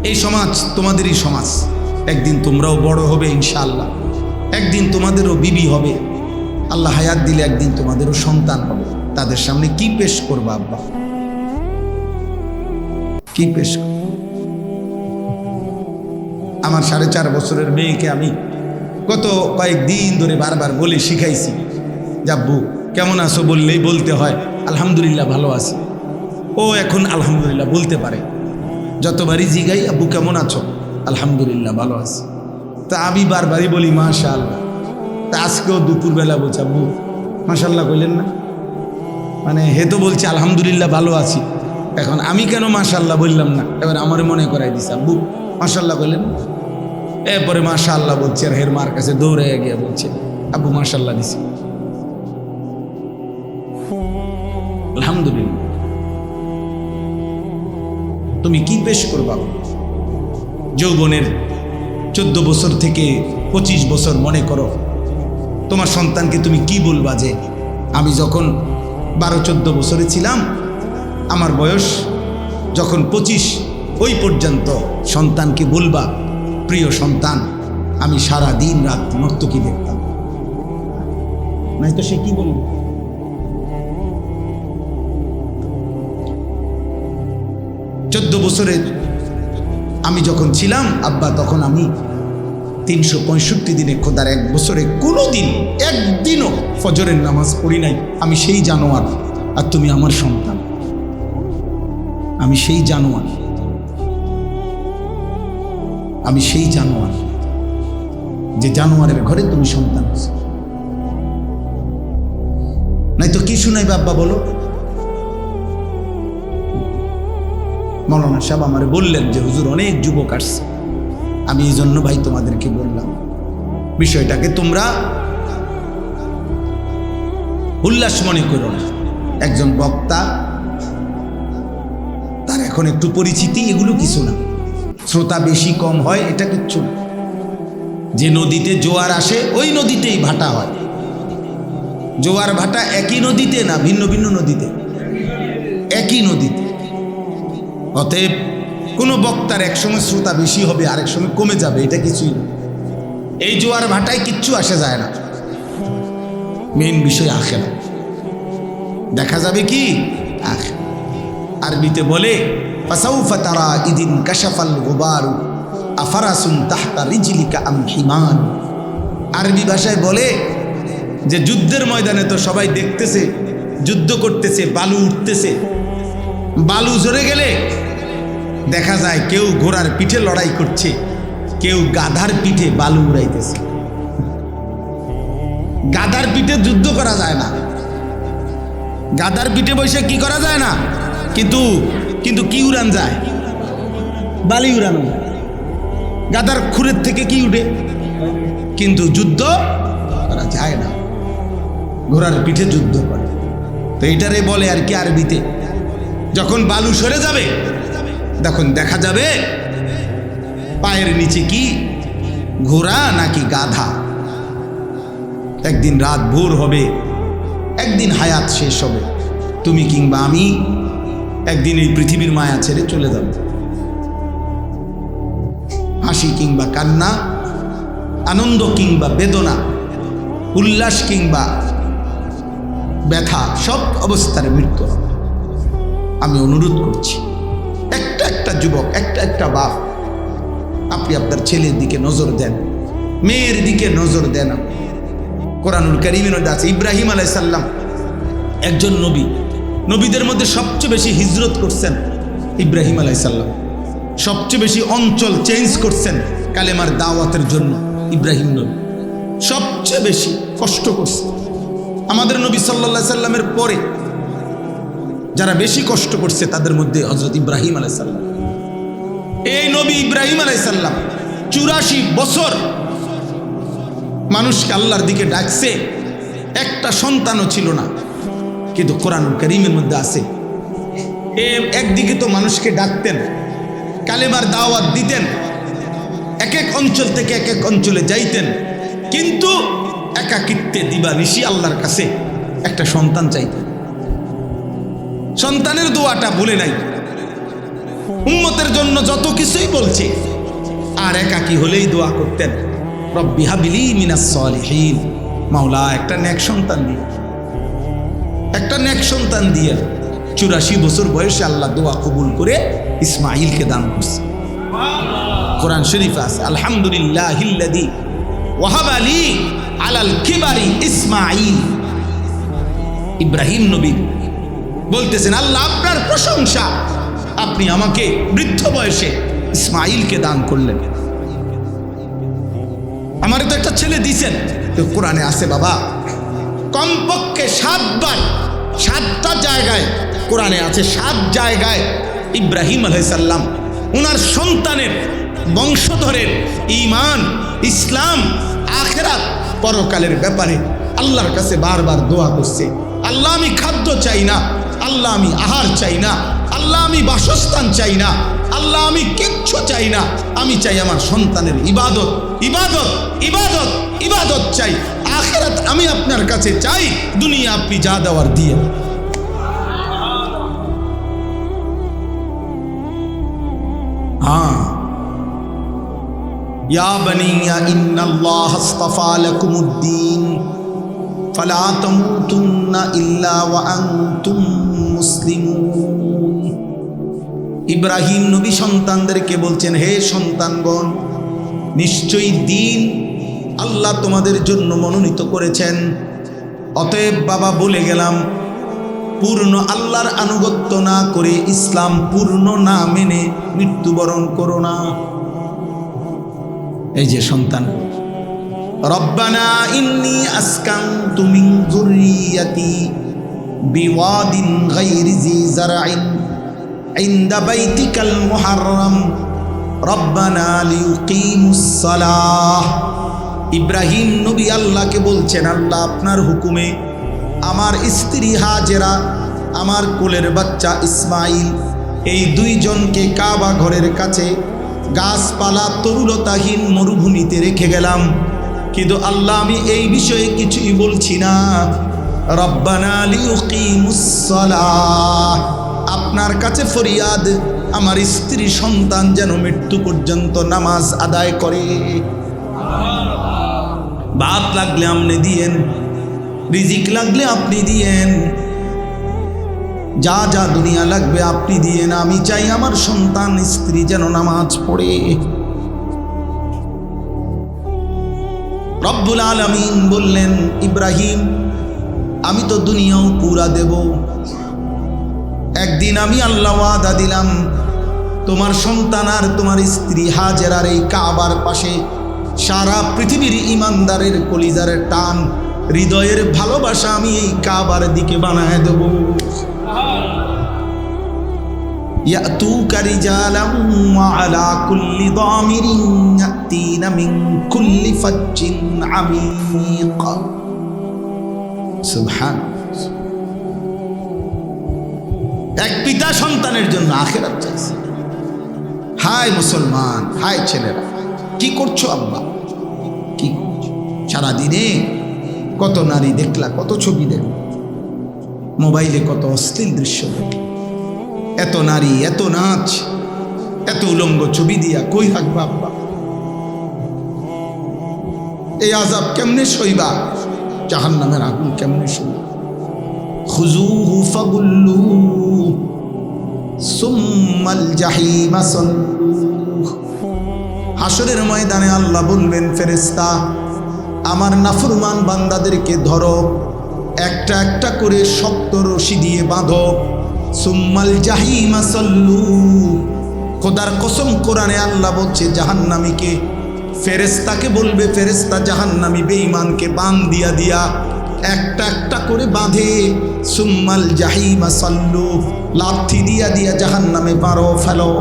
এই সমাজ তোমাদেরই সমাজ। একদিন তোমরাও বড় হবে ইনশাআল্লাহ, একদিন তোমাদেরও বিবি হবে, আল্লাহ হায়াত দিলে একদিন তোমাদেরও সন্তান হবে। তাদের সামনে কি পেশ করবা আব্বা? কি পেশ করব? আমার 4.5 বছরের মেয়েকে আমি গত কয়েকদিন ধরে বারবার বলে শিখাইছি, আব্বু কেমন আছো বললেই বলতে হয় আলহামদুলিল্লাহ ভালো আছি। ও এখন আলহামদুলিল্লাহ বলতে পারে। যতবারই জিগাই আব্বু কেমন আছো, আলহামদুলিল্লাহ ভালো আছি। তা আমি বারবারই বলি মাশাআল্লাহ। তা আজকেও দুপুরবেলা বলছি আব্বু মাশাআল্লাহ কইলেন না, মানে হে তো বলছে আলহামদুলিল্লাহ ভালো আছি, এখন আমি কেন মাশাআল্লাহ বললাম না? এবার আমারে মনে করাই দিছে আব্বু মাশাআল্লাহ কইলেন। এরপরে মাশাআল্লাহ বলছে, আর হের মার কাছে দৌড়ে গিয়ে বলছে আব্বু মাশাআল্লাহ দিছি। আলহামদুলিল্লাহ। তুমি কি পেশ করবা? যৌবনের 14 বছর থেকে 25 বছর মনে করো, তোমার সন্তানকে তুমি কি বলবা? যে আমি যখন 12-14 বছরে ছিলাম, আমার বয়স যখন 25, ওই পর্যন্ত সন্তানকে বলবা, প্রিয় সন্তান আমি সারা দিন রাত নর্তকী দেখতাম। নাই তো সে কি বলবে? চোদ্দ বছরের আমি যখন ছিলাম আব্বা, তখন আমি 365 দিনে খোদার 1 বছরে কোনো দিন একদিনও ফজরের নামাজ পড়ি নাই। আমি সেই জানোয়ার, আর তুমি আমার সন্তান। আমি সেই জানোয়ার, আমি সেই জানোয়ার, যে জানোয়ারের ঘরে তুমি সন্তান। নাই তো কি শুনাইবে আব্বা বলো? মৌলানা সাহেব আমারে বললেন যে হুজুর অনেক যুবক আসছে, আমি এই জন্য ভাই তোমাদেরকে বললাম বিষয়টাকে তোমরা উল্লাস মনে করো না। একজন বক্তা, তার এখন একটু পরিচিতি, এগুলো কিছু না। শ্রোতা বেশি কম হয় এটা কিচ্ছু না। যে নদীতে জোয়ার আসে ওই নদীতেই ভাটা হয়। জোয়ার ভাটা একই নদীতে না, ভিন্ন ভিন্ন নদীতে, একই নদীতে। অতএব কোনো বক্তার একসময় শ্রোতা বেশি হবে, আরেক সময় কমে যাবে, এটা কিছুই না। এই জোয়ার ভাটায় কিচ্ছু আসে যায় না। মেইন বিষয় আখিরাত। দেখা যাবে কি আখিরাত। আরবিতে বলে ফাসাউফা তারা ইদিন কাশাফাল গুবারু আফারাসুন তাহতা রিজলিকা আম হিমান। আরবি ভাষায় বলে যে যুদ্ধের ময়দানে তো সবাই দেখতেছে, যুদ্ধ করতেছে, বালু উঠতেছে, বালু ঝরে গেলে দেখা যায় কেউ ঘোড়ার পিঠে লড়াই করছে, কেউ গাধার পিঠে বালু উড়াইতেছে। গাধার পিঠে যুদ্ধ করা যায় না, গাধার পিঠে বসে কি করা যায় না, কিন্তু কি উড়ান যায়? বালি উড়ানো। গাধার খুরের থেকে কি উঠে, কিন্তু যুদ্ধ করা যায় না। ঘোড়ার পিঠে যুদ্ধ করে। তো এইটারে বলে আর কি আরবিতে, যখন বালু সরে যাবে তখন দেখা যাবে পায়ের নিচে কি ঘোড়া নাকি গাধা। একদিন রাত ভোর হবে, একদিন হায়াত শেষ হবে। তুমি কিংবা আমি একদিন এই পৃথিবীর মায়া ছেড়ে চলে যাব। হাসি কিংবা কান্না আনন্দ কিংবা বেদনা, উল্লাস কিংবা ব্যথা, সব অবস্থার মৃত্যু হবে। আমি অনুরোধ করছি, একটা যুবক, একটা বাপ, আপনি আপনার ছেলের দিকে নজর দেন, মেয়ের দিকে নজর দেন। কোরআনুল কারীমের মধ্যে আছে ইব্রাহিম আলাইহিস সালাম একজন নবী, নবীদের মধ্যে সবচেয়ে বেশি হিজরত করছেন ইব্রাহিম আলাইহিস সালাম, সবচেয়ে বেশি অঞ্চল চেঞ্জ করছেন কালেমার দাওয়াতের জন্য ইব্রাহিম নবী, সবচেয়ে বেশি কষ্ট করছে। আমাদের নবী সাল্লাল্লাহু আলাইহি সাল্লামের পরে যারা বেশি কষ্ট করছে তাদের মধ্যে হযরত ইব্রাহিম আলাইহিস সালাম। এই নবী ইব্রাহিম আলাইহিস সালাম 84 বছর মানুষকে আল্লাহর দিকে ডাকছে, একটা সন্তানও ছিল না। কিন্তু কোরআনুল কারীমের মধ্যে আছে, একদিকে তো মানুষকে ডাকতেন, কালেমার দাওয়াত দিতেন, এক এক অঞ্চল থেকে এক এক অঞ্চলে যাইতেন, কিন্তু একাকিত্বে দিবানিশি আল্লাহর কাছে একটা সন্তান চাইতেন। সন্তানের দোয়াটা ভুলে নাই, উম্মতের জন্য যত কিছুই বলছে, আর একাকী হলেই দোয়া করতেন, রব্বি হাবলি মিনাস সালিহিন, মাওলা একটা নেক সন্তান দিয়ে, একটা নেক সন্তান দিয়ে। 84 বছর বয়সে আল্লাহ দোয়া কবুল করে ইসমাঈলকে দান করছে। কোরআন শরীফে আছে আলহামদুলিল্লাহিল্লাযী ওয়াহাবা লি আলাল কিবারি ইসমাঈল। ইব্রাহিম নবী বলতেছেন, আল্লাহ আপনার প্রশংসা, আপনি আমাকে বৃদ্ধ বয়সে ইসমাঈলকে দান করলেন। আমারে তো একটা ছেলে দিয়েছেন। তো কোরআনে আছে বাবা, কমপক্ষে 7 বার, 7টা জায়গায় কোরআনে আছে, 7 জায়গায় ইব্রাহিম আলাইহিস সালাম ওনার সন্তানের বংশধরের ঈমান, ইসলাম, আখিরাত, পরকালের ব্যাপারে আল্লাহর কাছে বারবার দোয়া করছে। আল্লাহ আমি খাদ্য চাই না, আল্লাহ আমি আহার চাই না, আল্লাহ আমি বাসস্থান চাই না, আল্লাহ আমি কিচ্ছু চাই না, আমি চাই আমার সন্তানের ইবাদত, ইবাদত, ইবাদত, ইবাদত চাই। আখিরাত আমি আপনার কাছে চাই, দুনিয়া আপনি যা দেওয়ার দিয়ে। হ্যাঁ, ইয়া বানিয়া ইন্নাল্লাহ আস্তাফা লাকুমুদ্দীন ফালা তামুতুন্না ইল্লা ওয়া আনতুম মুসলিমুন। ইব্রাহিম নবী সন্তানদেরকে বলছেন, হে সন্তানগণ, নিশ্চয়ই দিন আল্লাহ তোমাদের জন্য মনোনীত করেছেন। অতএব বাবা বলে গেলাম, পূর্ণ আল্লাহর আনুগত্য না করে, ইসলাম পূর্ণ না মেনে মৃত্যুবরণ করো না। এই যে সন্তান, রব্বানা ইন্নী আসকানতু মিন যুররিয়াতি বিওয়াদিন গায়রি জি যারআইন ইনদা বাইতিকাল মুহাররাম রব্বানা লিয়ুকিমুস সালাহ। ইব্রাহিম নবী আল্লাহকে বলছেন, আল্লাহ আপনার হুকুমে আমার স্ত্রী হাজেরা, আমার কোলের বাচ্চা ইসমাইল, এই 2 জনকে কাবা ঘরের কাছে গাছপালা তরুলতাহীন মরুভূমিতে রেখে গেলাম। কিন্তু আল্লাহ আমি এই বিষয়ে কিছুই বলছি না। রব্বানা লিয়ুকিমুস সালাহ, আপনার কাছে ফরিয়াদ, আমার স্ত্রী সন্তান যেন মৃত্যু পর্যন্ত নামাজ আদায় করে। ভাত লাগলে আপনি দিয়েন, রিজিক লাগলে আপনি দিয়েন, যা যা দুনিয়া লাগবে আপনি দিয়েন, আমি চাই আমার সন্তান স্ত্রী যেন নামাজ পড়ে। রব্বুল আলামিন বললেন, ইব্রাহিম আমি তো দুনিয়াও পুরা দেব। একদিন আমি আল্লাহ ওয়াদা দিলাম, তোমার সন্তান আর তোমার স্ত্রী হাজেরার এই কাবার পাশে সারা পৃথিবীর ইমানদারের কলিজার টান, হৃদয়ের ভালোবাসা আমি এই কাবার দিকে বানায় দেব। ইয়াতুকা রিজালাম ওয়া আলা কুল্লি দামিরিন ইয়াতিনা মিন কুল্লি ফাজ্জিন আমিক। সুবহানাল্লাহ। এক পিতা সন্তানের জন্য আখিরাত চাইছে। হায় মুসলমান, হায় ছেলেরা, কি করছো আব্বা, কি করছো? সারাদিনে কত নারী দেখলা, কত ছবি দেখলা, মোবাইলে কত অশ্লীল দৃশ্য দেখলা, এত নারী, এত নাচ, এত উলঙ্গ ছবি দিয়া কই রাখবা আব্বা? এই আযাব কেমনে সইবা, জাহান্নামের আগুন কেমনে সইবা। খুযূহু ফাগুল্লু সুম্মাল জাহিমা সাল্লু। হাসরের ময়দানে আল্লাহ বলবেন, ফেরেশতা আমার নাফরমান বান্দাদেরকে ধরো, একটা একটা করে শক্ত রশি দিয়ে বাঁধো। সুম্মাল জাহিমা সাল্লু। খোদার কসম, কোরআনে আল্লাহ বলছে জাহান্নামীকে ফেরেশতাকে বলবে, ফেরেশতা জাহান্নামী বেঈমানকে বাঁধ দিয়া দিয়া একটা একটা করে বাঁধে। সুম্মাল জাহিমা সাল্লু, লাথি দিয়া দিয়া জাহান্নামে মারো, ফেলো।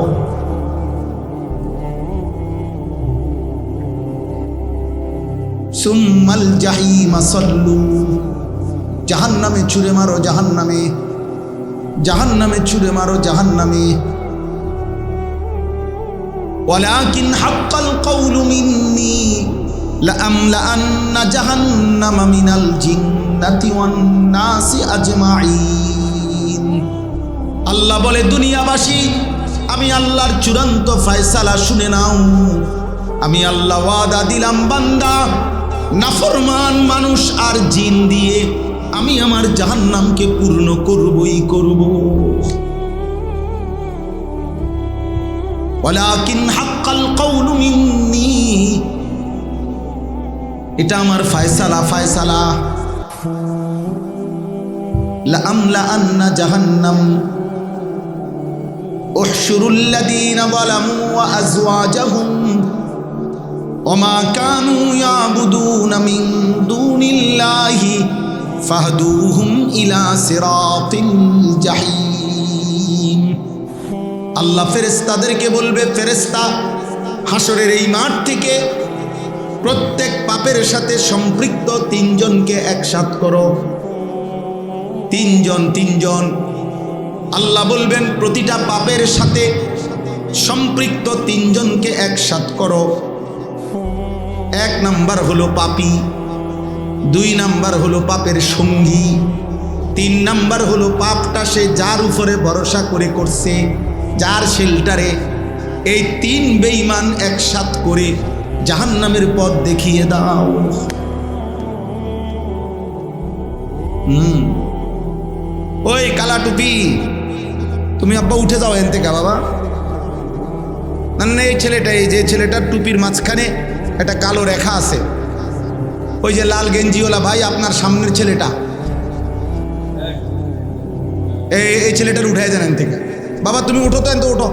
সুম্মাল জাহিমা সাল্লু, জাহান্নামে ছুঁড়ে মারো, জাহান্নামে, জাহান্নামে ছুঁড়ে মারো, জাহান্নামে। ওয়ালাকিন হাক্কাল কাউলু মিন্নি লাআমলাআন্না জাহান্নামা মিনাল জিন্নাতি ওয়ান নাসি আজমাইন। আল্লাহ বলে, দুনিয়াবাসী আমি আল্লাহর চূড়ান্ত ফয়সালা শুনে নাও। আমি আল্লাহ ওয়াদা দিলাম, বান্দা নাফরমান মানুষ আর জিন দিয়ে আমি আমার জাহান্নামকে পূর্ণ করবই করব। ওয়ালাকিন হাক্কাল কাউলু মিন্নি, এটা আমার ফয়সালা, ফয়সালা। লাআমলাআন্না জাহান্নাম উহশুরুল লাযীনা যালামু ওয়া আযওয়াজাহুম ওমা কানু ইয়াবুদুনা মিন দুনিল্লাহি ফাহদুহুম ইলা সিরাতিল জাহিম। আল্লাহ ফেরেশতাদেরকে বলবে, ফেরেশতা হাসরের এই মাঠ থেকে প্রত্যেক পাপের সাথে সম্পৃক্ত তিনজনকে একসাথ করো। তিনজন, তিনজন। আল্লাহ বলবেন, প্রতিটা পাপের সাথে সম্পৃক্ত তিনজনকে একসাথ করো। এক নাম্বার হলো পাপী, দুই নাম্বার হলো পাপের সঙ্গী, তিন নাম্বার হলো পাপটা সে যার উপরে ভরসা করে করছে, যার শেল্টারে। এই তিন বেঈমান একসাথ করে জাহান্নামের পথ দেখিয়ে দাও। ওই কালা টুপি, তুমি আব্বা উঠে যাও এন থেকে বাবা। না, এই ছেলেটা, এই যে ছেলেটার টুপির মাঝখানে একটা কালো রেখা আছে, ওই যে লাল গেঞ্জিওয়ালা ভাই, আপনার সামনের ছেলেটা, এই ছেলেটার উঠে যান এন থেকে। বাবা তুমি উঠো তো, এন তো উঠো,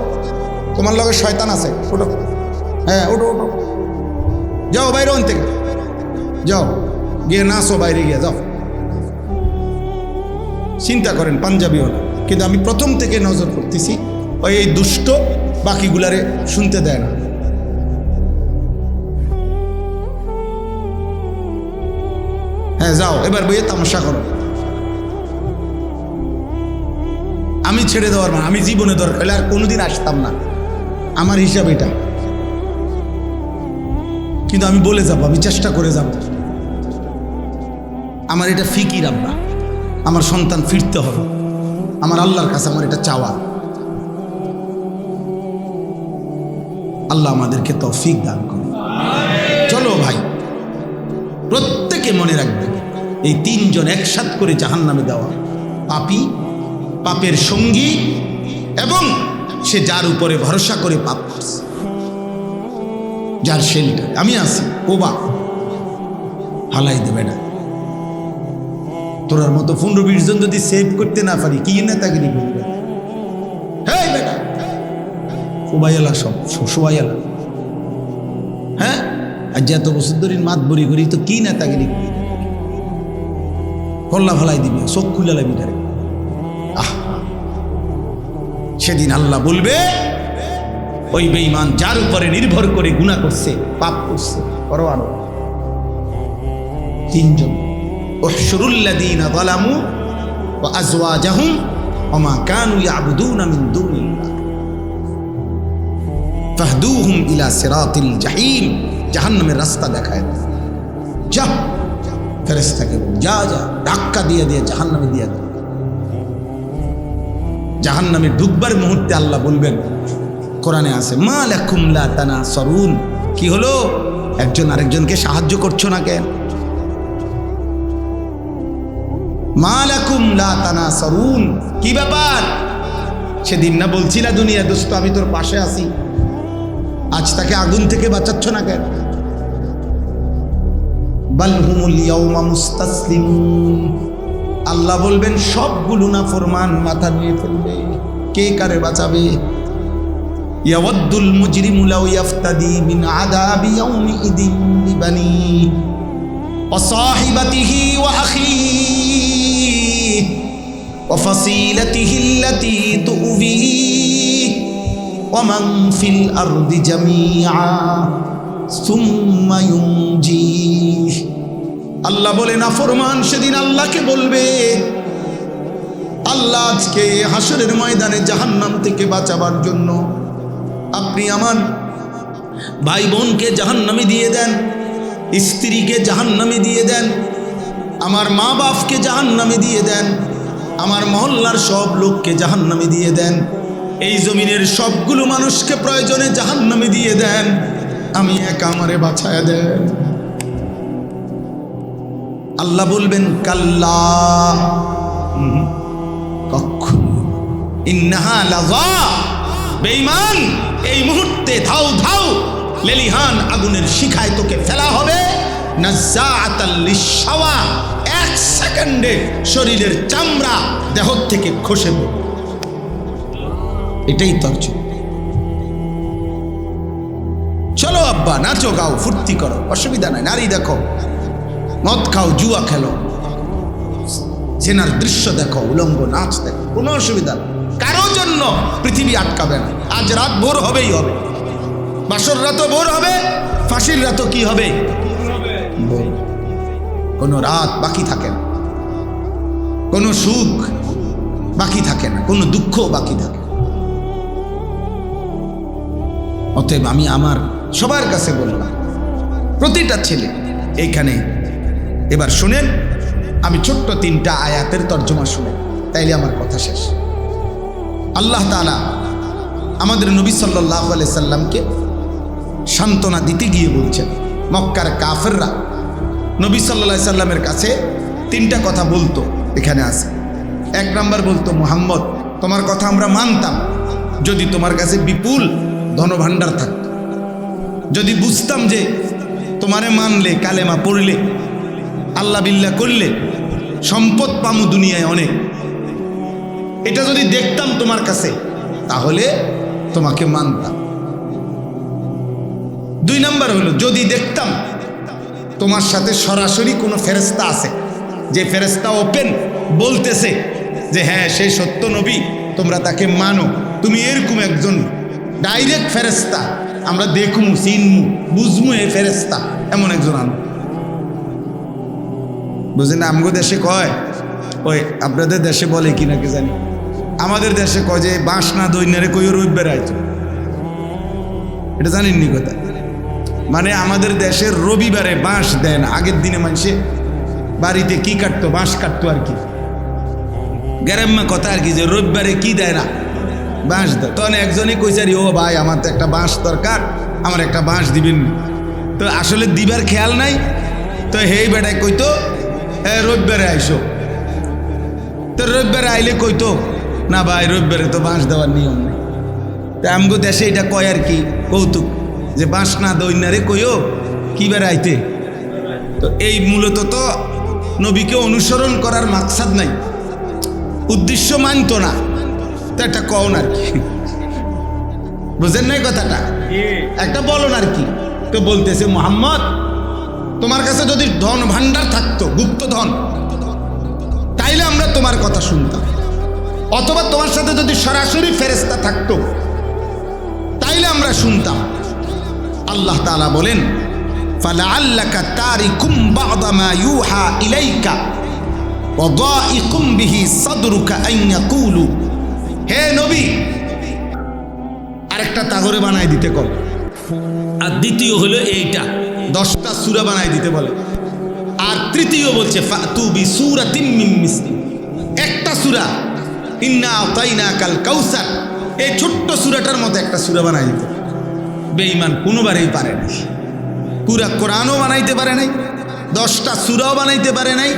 তোমার লগে শয়তান আছে, উঠো। হ্যাঁ উঠো, উঠো, যাও বাইরে ওন থেকে, যাও গিয়ে নাচো, বাইরে গিয়ে যাও। চিন্তা করেন পাঞ্জাবিওয়ালা, কিন্তু আমি প্রথম থেকে নজর করতেছি ওই এই দুষ্ট বাকিগুলারে শুনতে দেয় না। হ্যাঁ যাও, এবার বইয়ে তামাশা করো। আমি ছেড়ে দেওয়ার মানে, আমি জীবনে দরকার হলে আর কোনোদিন আসতাম না, আমার হিসাব এটা। কিন্তু আমি বলে যাব, আমি চেষ্টা করে যাব। আমার এটা ফিকির আব্বা, আমার সন্তান ফিরতে হবে, আমার আল্লাহর কাছে আমার এটা চাওয়া। আল্লাহ আমাদেরকে তৌফিক দান করুন। চলো ভাই, প্রত্যেকে মনে রাখবে, এই তিনজন একসাথ করে জাহান্নামে দেওয়া। পাপী, পাপের সঙ্গী, এবং সে যার উপরে ভরসা করে পাপ করছে, যার শেল্টার। আমি আছি, কোবা হালাই দেবে না। তোরার মতো 15-20 জন যদি সেভ করতে না পারি, কি নেতাগিরি করবে? হ্যাঁ বেটা, কোবাইয়ালা সব শোয়াইয়ালা। হ্যাঁ, আর যে এত বছর ধরে মাত বড়ি করি, তো কি নেতাগিরি করি, কল্লা ফালাই দিবি, চোখ খুলে লাগবি তারে। সেদিন আল্লাহ বলবে, ওই বেঈমান যার উপরে নির্ভর করে গুনাহ করছে, পাপ করছে, পরোয়ানা। তিনজন, উহশুরুল লাযীনা যালামু ওয়া আযওয়াজাহুম ওয়া মা কানু ইয়াবুদুনা মিন দুনিল্লাহ ফাহদুহুম ইলা সিরাতিল জাহিম। জাহান্নামের রাস্তা দেখায় দাও। যা, ফেরেশতাকে যা যা, ধাক্কা দিয়ে দিয়ে জাহান্নামে দিয়ে দাও। জাহান্নামে ঢুকবার মুহূর্তে আল্লাহ বলবেন, কোরআনে আছে, মা লাকুম লা তানাসরুন। কি হলো? একজন আরেকজনকে সাহায্য করছো না কেন? মা লাকুম লা তানাসারুন, কি ব্যাপার? সেদিন না বলছিলা দুনিয়া দোস্ত আমি তোর পাশে আছি, আজ তাকে আগুন থেকে বাঁচাচ্ছ না কেন? বাল হুমুল ইয়াউমা মুস্তাসলিমুন, আল্লাহ বলবেন সবগুলো না ফরমান মাথা নিয়ে ফেলবে, কে কারে বাঁচাবে? ইয়াওয়াদ্দুল মুজরিমু লাউ ইয়াফতাদি মিন আযাবি ইয়াউমিইদিন বিবানিহি ওয়া সাহিবাতিহি ওয়া আখিহি ওয়া ফাসিলাতিহি আল্লাতী তু'বিহি ওয়া মান ফিল আরদি জামিআ সুম্মা ইউনজিহি। আল্লাহ বলে না ফরমান সেদিন আল্লাহকে বলবে, আল্লাহ আজকে হাসরের ময়দানে জাহান্নাম থেকে বাঁচাবার জন্য আপনি আমার ভাই বোনকে জাহান্নামে দিয়ে দেন, স্ত্রীকে জাহান্নামে দিয়ে দেন, আমার মা বাপকে জাহান্নামে দিয়ে দেন, আমার মহল্লার সব লোককে জাহান্নামে দিয়ে দেন, এই জমিনের সবগুলো মানুষকে প্রয়োজনে জাহান্নামে দিয়ে দেন, আমি একা আমারে বাঁচায়া দেন। আল্লাহ বলবেন কাল্লা, কখনো, ইন্নাহা লাযা, বেঈমান এই মুহূর্তে ধাও ধাও লেলিহান আগুনের শিখায় তোকে ফেলা হবে, নাজ্জাআতাল লিশাওয়া, এক সেকেন্ডে শরীরের চামড়া দেহ থেকে খসে পড়বে। এটাই তর্জমা। চলো আব্বা নাচো গাও ফুর্তি করো, অসুবিধা নাই, নারী দেখো, মদ খাও, জুয়া খেলো, জেনার দৃশ্য দেখো, উলঙ্গ নাচ দেখো, কোনো অসুবিধা নেই, কারো জন্য পৃথিবী আটকাবে না। আজ রাত ভোর হবেই হবে, বাসর রাতও ভোর হবে, ফাঁসির রাতও কি হবে, ভোর। কোনো রাত বাকি থাকে না, কোনো সুখ বাকি থাকে না, কোনো দুঃখ বাকি থাকে। অতএব আমি আমার সবার কাছে বললাম, প্রতিটা ছেলে এইখানে এবার শুনেন, আমি ছোট্ট 3টা আয়াতের তর্জমা শুনেন, তাইলে আমার কথা শেষ। আল্লাহ তাআলা আমাদের নবী সাল্লাল্লাহু আলাইহি সাল্লামকে সান্ত্বনা দিতে গিয়ে বলছেন, মক্কার কাফেররা নবী সাল্লাল্লাহু আলাইহি সাল্লামের কাছে 3টা কথা বলতো, এখানে আছে। 1 নাম্বার বলতো, মুহাম্মদ তোমার কথা আমরা মানতাম যদি তোমার কাছে বিপুল ধনভাণ্ডার থাকত, যদি বুঝতাম যে তোমারে মানলে, কালেমা পড়লে, আল্লাহ বিল্লাহ করলে সম্পদ পামু দুনিয়ায় অনেক, এটা যদি দেখতাম তোমার কাছে তাহলে তোমাকে মানতাম। 2 নাম্বার হলো, যদি দেখতাম তোমার সাথে সরাসরি কোনো ফেরেশতা আছে, যে ফেরেশতা ওপেন বলতেছে যে হ্যাঁ সে সত্য নবী, তোমরা তাকে মানো, তুমি এরকম একজন ডাইরেক্ট ফেরেশতা আমরা দেখমু, চিনমু, বুঝমু এই ফেরেশতা, এমন একজন আনো। বুঝলেন, আমগো দেশে কয়, ওই আপনাদের দেশে বলে কি নাকি জানি, আমাদের দেশে কয় যে বাঁশ না দৈন্যারে কইও রবিবার আইতো, এটা জানেননি কথা? মানে আমাদের দেশের রবিবারে বাঁশ দেয় না, আগের দিনে মানুষে বাড়িতে কি কাটতো, বাঁশ কাটতো আর কি, গ্যারাম্মা কথা আর কি, যে রবিবারে কি দেয় না, বাঁশ দেয়। তখন একজনই কইসারি, ও ভাই আমার তো একটা বাঁশ দরকার, আমার একটা বাঁশ দিবেন। তো আসলে দিবার খেয়াল নাই, তো হেই বেটায় কইতো রবিবারে আইসো, তো রবিবারে আইলে কইতো না ভাই রবিবারে তো বাঁশ দেওয়ার নিয়ম নেই। তা আমগো দেশে এটা কয় আর কি, কৌতুক, যে বাঁশ না দৈন্যারে কইও কি বার আইতে। তো এই মূলত তো নবীকে অনুসরণ করার মাকসাদ নাই, উদ্দেশ্য মানতো না, তো একটা কন আর কি, বুঝেন নাই কথাটা, একটা বলন আর কি। তো বলতেছে, মুহাম্মদ তোমার কাছে যদি ধন ভাণ্ডার থাকতো, গুপ্ত ধন, তাইলে আমরা তোমার কথা শুনতাম, অথবা তোমার সাথে যদি সরাসরি ফেরেশতা থাকতো তাইলে আমরা শুনতাম। আল্লাহ তাআলা বলেন, ফালাআল্লাকা তারিকুম বা'দা মা ইউহা ইলাইকা ওয়া দাইকুম বিহি সাদরুকা আন ইয়াকুলু, হে নবী আরেকটা তাগরে বানাই দিতে কল, আর দ্বিতীয় হলো এইটা 10টা সূরা বানাই দিতে বলে, আর তৃতীয় বলছে ফাতু বিসূরাতিম মিন মিসলি, একটা সূরা ইন্না আতাইনাকাল কাউসার, এই ছোট্ট সূরাটার মতো একটা সূরা বানাই দিতে। বেঈমান কোনোবারেই পারে না, পুরা কোরআনও বানাইতে পারে নাই, 10টা সূরাও বানাইতে পারে নাই,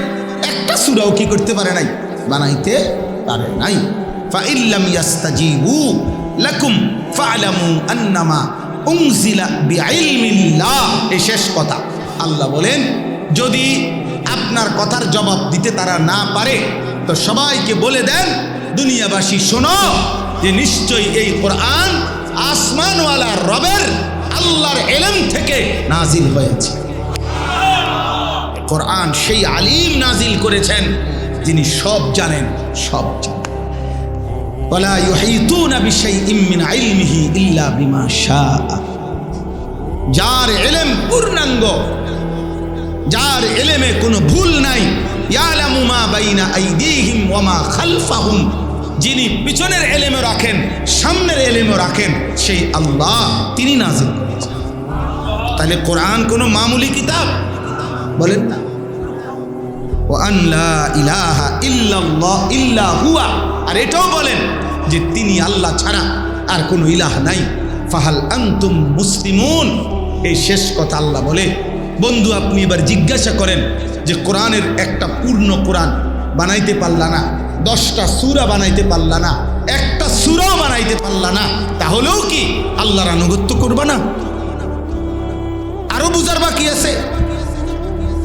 একটা সূরাও কি করতে পারে নাই, বানাইতে পারে নাই। ফাইল্লাম ইয়াস্তাজিবু লাকুম ফা'লামু আন্নামা উনজিলা বিইলমিল্লাহ। এই শেষ কথা। আল্লাহ বলেন যদি আপনার কথার জবাব দিতে তারা না পারে তো সবাইকে বলে দেন, দুনিয়াবাসী শোনো যে নিশ্চয়ই এই কোরআন আসমানওয়ালা রবের আল্লাহর ইলম থেকে নাজিল হয়েছে। কোরআন সেই আলিম নাজিল করেছেন যিনি সব জানেন, সব জানেন। ওয়ালা ইউহিতুনা বিশাইইম মিন ইলমিহি ইল্লা বিমা শাআ। যার ইলম পূর্ণাঙ্গ, যার ইলমে কোনো ভুল নাই, ইয়ালামু মা বাইনা আইদিহিম ওয়া মা খালফাহুম, যিনি পিছনের ইলমও রাখেন সামনের ইলমও রাখেন, সেই আল্লাহ তিনি নাজিল করেছেন। তাহলে কোরআন কোনো মামুলি কিতাব বলেন না। ওয়া আন লা ইলাহা ইল্লাল্লাহ ইল্লা হুয়া, আর এটাও বলেন যে তিনি আল্লাহ ছাড়া আর কোনো ইলাহ নাই। ফাহাল আনতুম মুসলিমুন। এই শেষ কথা আল্লাহ বলে, বন্ধু আপনি এবার জিজ্ঞাসা করেন যে কোরআনের একটা পূর্ণ কোরআন বানাইতে পারলা না, 10টা সূরা বানাইতে পারলা না, একটা সূরাও বানাইতে পারলা না, তাহলেও কি আল্লাহর আনুগত্য করবা না? আরো বুঝার বাকি আছে,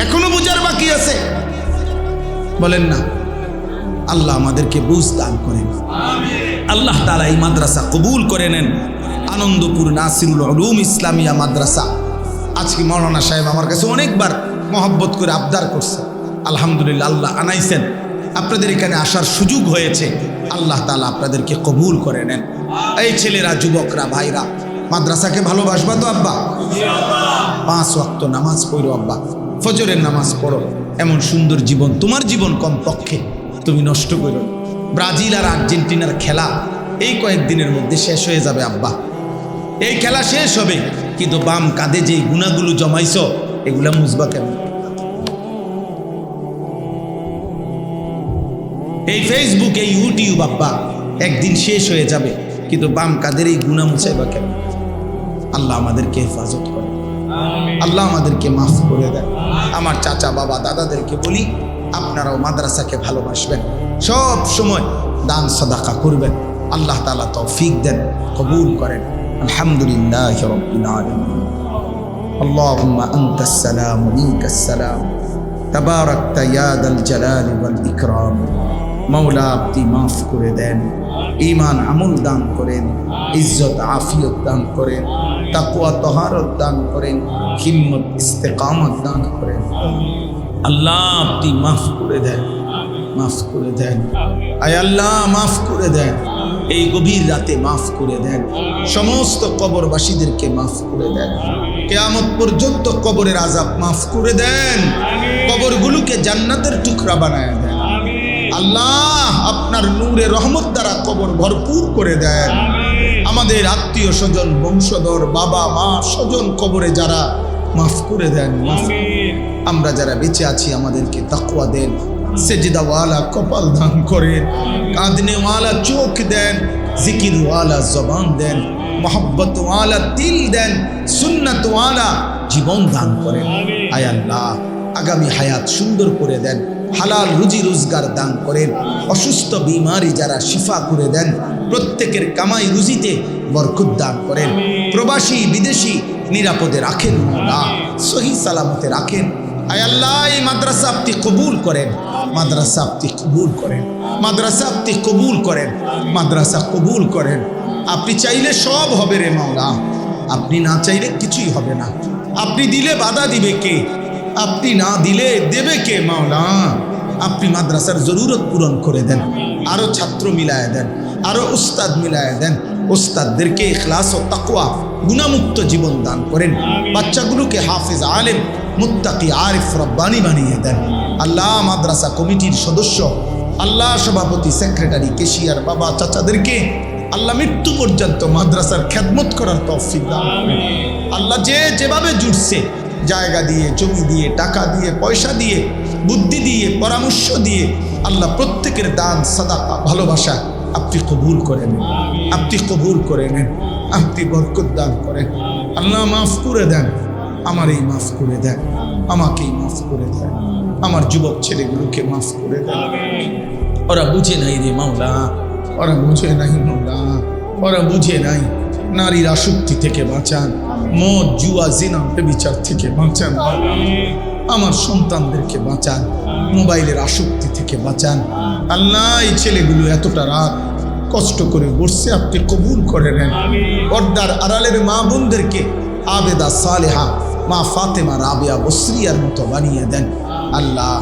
এখনো বুঝার বাকি আছে, বলেন না? আল্লাহ আমাদেরকে বুঝ দান করেন। আল্লাহ তাআলা এই মাদ্রাসা কবুল করে নেন। আনন্দপুর নাসিরুল উলুম ইসলামিয়া মাদ্রাসা। আজকে মাওলানা সাহেব আমার কাছে অনেকবার মহব্বত করে আবদার করছে, আলহামদুলিল্লাহ আল্লাহ আনাইছেন, আপনাদের এখানে আসার সুযোগ হয়েছে। আল্লাহ তাআলা আপনাদেরকে কবুল করে নেন। এই ছেলেরা, যুবকরা, ভাইরা, মাদ্রাসাকে ভালোবাসবা তো আব্বা? 5 ওয়াক্ত নামাজ পড়ো আব্বা, ফজরের নামাজ পড়ো। এমন সুন্দর জীবন, তোমার জীবন কমপক্ষে তুমি নষ্ট করো। ব্রাজিল আর আর্জেন্টিনার খেলা এই কয়েকদিনের মধ্যে শেষ হয়ে যাবে আব্বা। এই খেলা শেষ হবে, কিন্তু বাম কাঁধে যে গুণাগুলো জমাইছো এগুলা মুছবা কেন? এই ফেসবুক, এই ইউটিউব আব্বা একদিন শেষ হয়ে যাবে, কিন্তু বাম কাঁধের এই গুণা মুছাইবা কেন? আল্লাহ আমাদেরকে হেফাজত করে, আল্লাহ আমাদেরকে মাফ করে দেয়। আমার চাচা, বাবা, দাদাদেরকে বলি আপনারাও মাদ্রাসাকে ভালোবাসবেন, সব সময় দান সাদাকা করবেন। আল্লাহ তাআলা তৌফিক দেন, কবুল করেন। আলহামদুলিল্লাহি রাব্বিল আলামিন। আল্লাহুম্মা আনতাস সালাম ওয়া মিনকাস সালাম, তাবারাকতা ইয়া দাল জালালি ওয়াল ইকরাম। মাওলা আপনি মাফ করে দেন, ঈমান আমল দান করেন, ইজ্জত আফিয়ত দান করেন, তাকওয়া তাহারত দান করেন, হিম্মত ইস্তেকামত দান করেন। আল্লাহ আপনি মাফ করে দেন, মাফ করে দেন। আয় আল্লাহ মাফ করে দেন, এই গভীর রাতে মাফ করে দেন। সমস্ত কবরবাসীদেরকে মাফ করে দেন, কিয়ামত পর্যন্ত কবরের আযাব মাফ করে দেন, কবরগুলোকে জান্নাতের টুকরা বানায় দেন। আল্লাহ আপনার নূরে রহমত দ্বারা কবর ভরপুর করে দেন। আমাদের আত্মীয় স্বজন, বংশধর, বাবা মা, স্বজন কবরে যারা, মাফ করে দেন। আমরা যারা বেঁচে আছি আমাদেরকে তাকওয়া দেন, সেজদাওয়ালা কপাল দান করেন, কাঁদনেওয়ালা চোখ দেন, জিকিরওয়ালা জবান দেন, মহব্বতওয়ালা দিল দেন, সুন্নাতওয়ালা জীবন দান করেন। আয় আল্লাহ আগামী হায়াত সুন্দর করে দেন, হালাল রুজি রোজগার দান করেন, অসুস্থ বিমারি যারা শিফা করে দেন, প্রত্যেকের কামাই রুজিতে বরকত দান করেন, প্রবাসী বিদেশি নিরাপদে রাখেন, মওলা সহি সালামতে রাখেন। আয় আল্লাহ এই মাদ্রাসা আপনি কবুল করেন, মাদ্রাসা আপনি কবুল করেন, মাদ্রাসা আপনি কবুল করেন, মাদ্রাসা কবুল করেন। আপনি চাইলে সব হবে রে মাওলা, আপনি না চাইলে কিছুই হবে না। আপনি দিলে বাধা দিবে কে? আপনি না দিলে দেবে কে মাওলা? আপনি মাদ্রাসার জরুরত পূরণ করে দেন, আরো ছাত্র মিলায় দেন, আরো উস্তাদ মিলায় দেন, উস্তাদদেরকে ইখলাস ও তাকওয়া গুনাহমুক্ত জীবন দান করেন, বাচ্চাগুলোকে হাফেজ আলেম মুত্তাকি আরিফ রব্বানি বানিয়ে দেন। আল্লাহ মাদ্রাসা কমিটির সদস্য, আল্লাহ সভাপতি, সেক্রেটারি, কেশিয়ার, বাবা, চাচাদেরকে আল্লাহ মৃত্যু পর্যন্ত মাদ্রাসার খেদমত করার তৌফিক দান করেন। আল্লাহ যে যেভাবে জুড়ছে, জায়গা দিয়ে, জমি দিয়ে, টাকা দিয়ে, পয়সা দিয়ে, বুদ্ধি দিয়ে, পরামর্শ দিয়ে, আল্লাহ প্রত্যেকের দান সাদাকা ভালোবাসা আপনি কবুল করে নেন, আপনি কবুল করে নেন, আপনি বরকত দান করেন। আল্লাহ মাফ করে দেন, আমারই মাফ করে দেন, আমাকেই মাফ করে দেন, আমার যুবক ছেলেগুলোকে মাফ করে দেন। ওরা বুঝে নাই রে মাওলা, ওরা বুঝে নাই মাওলা, ওরা বুঝে নাই। নারীর আসক্তি থেকে বাঁচান, মদ জুয়া জিনা বিচার থেকে বাঁচান, আমার সন্তানদেরকে বাঁচান, মোবাইলের আসক্তি থেকে বাঁচান। আল্লাহ, এই ছেলেগুলো এতটা রাত কষ্ট করে বসছে, আপনি কবুল করে নেন। পর্দার আড়ালের মা বোনদেরকে আবেদা সালেহা মা ফাতেমা রাবেয়া বসরিয়ার মতো বানিয়ে দেন। আল্লাহ,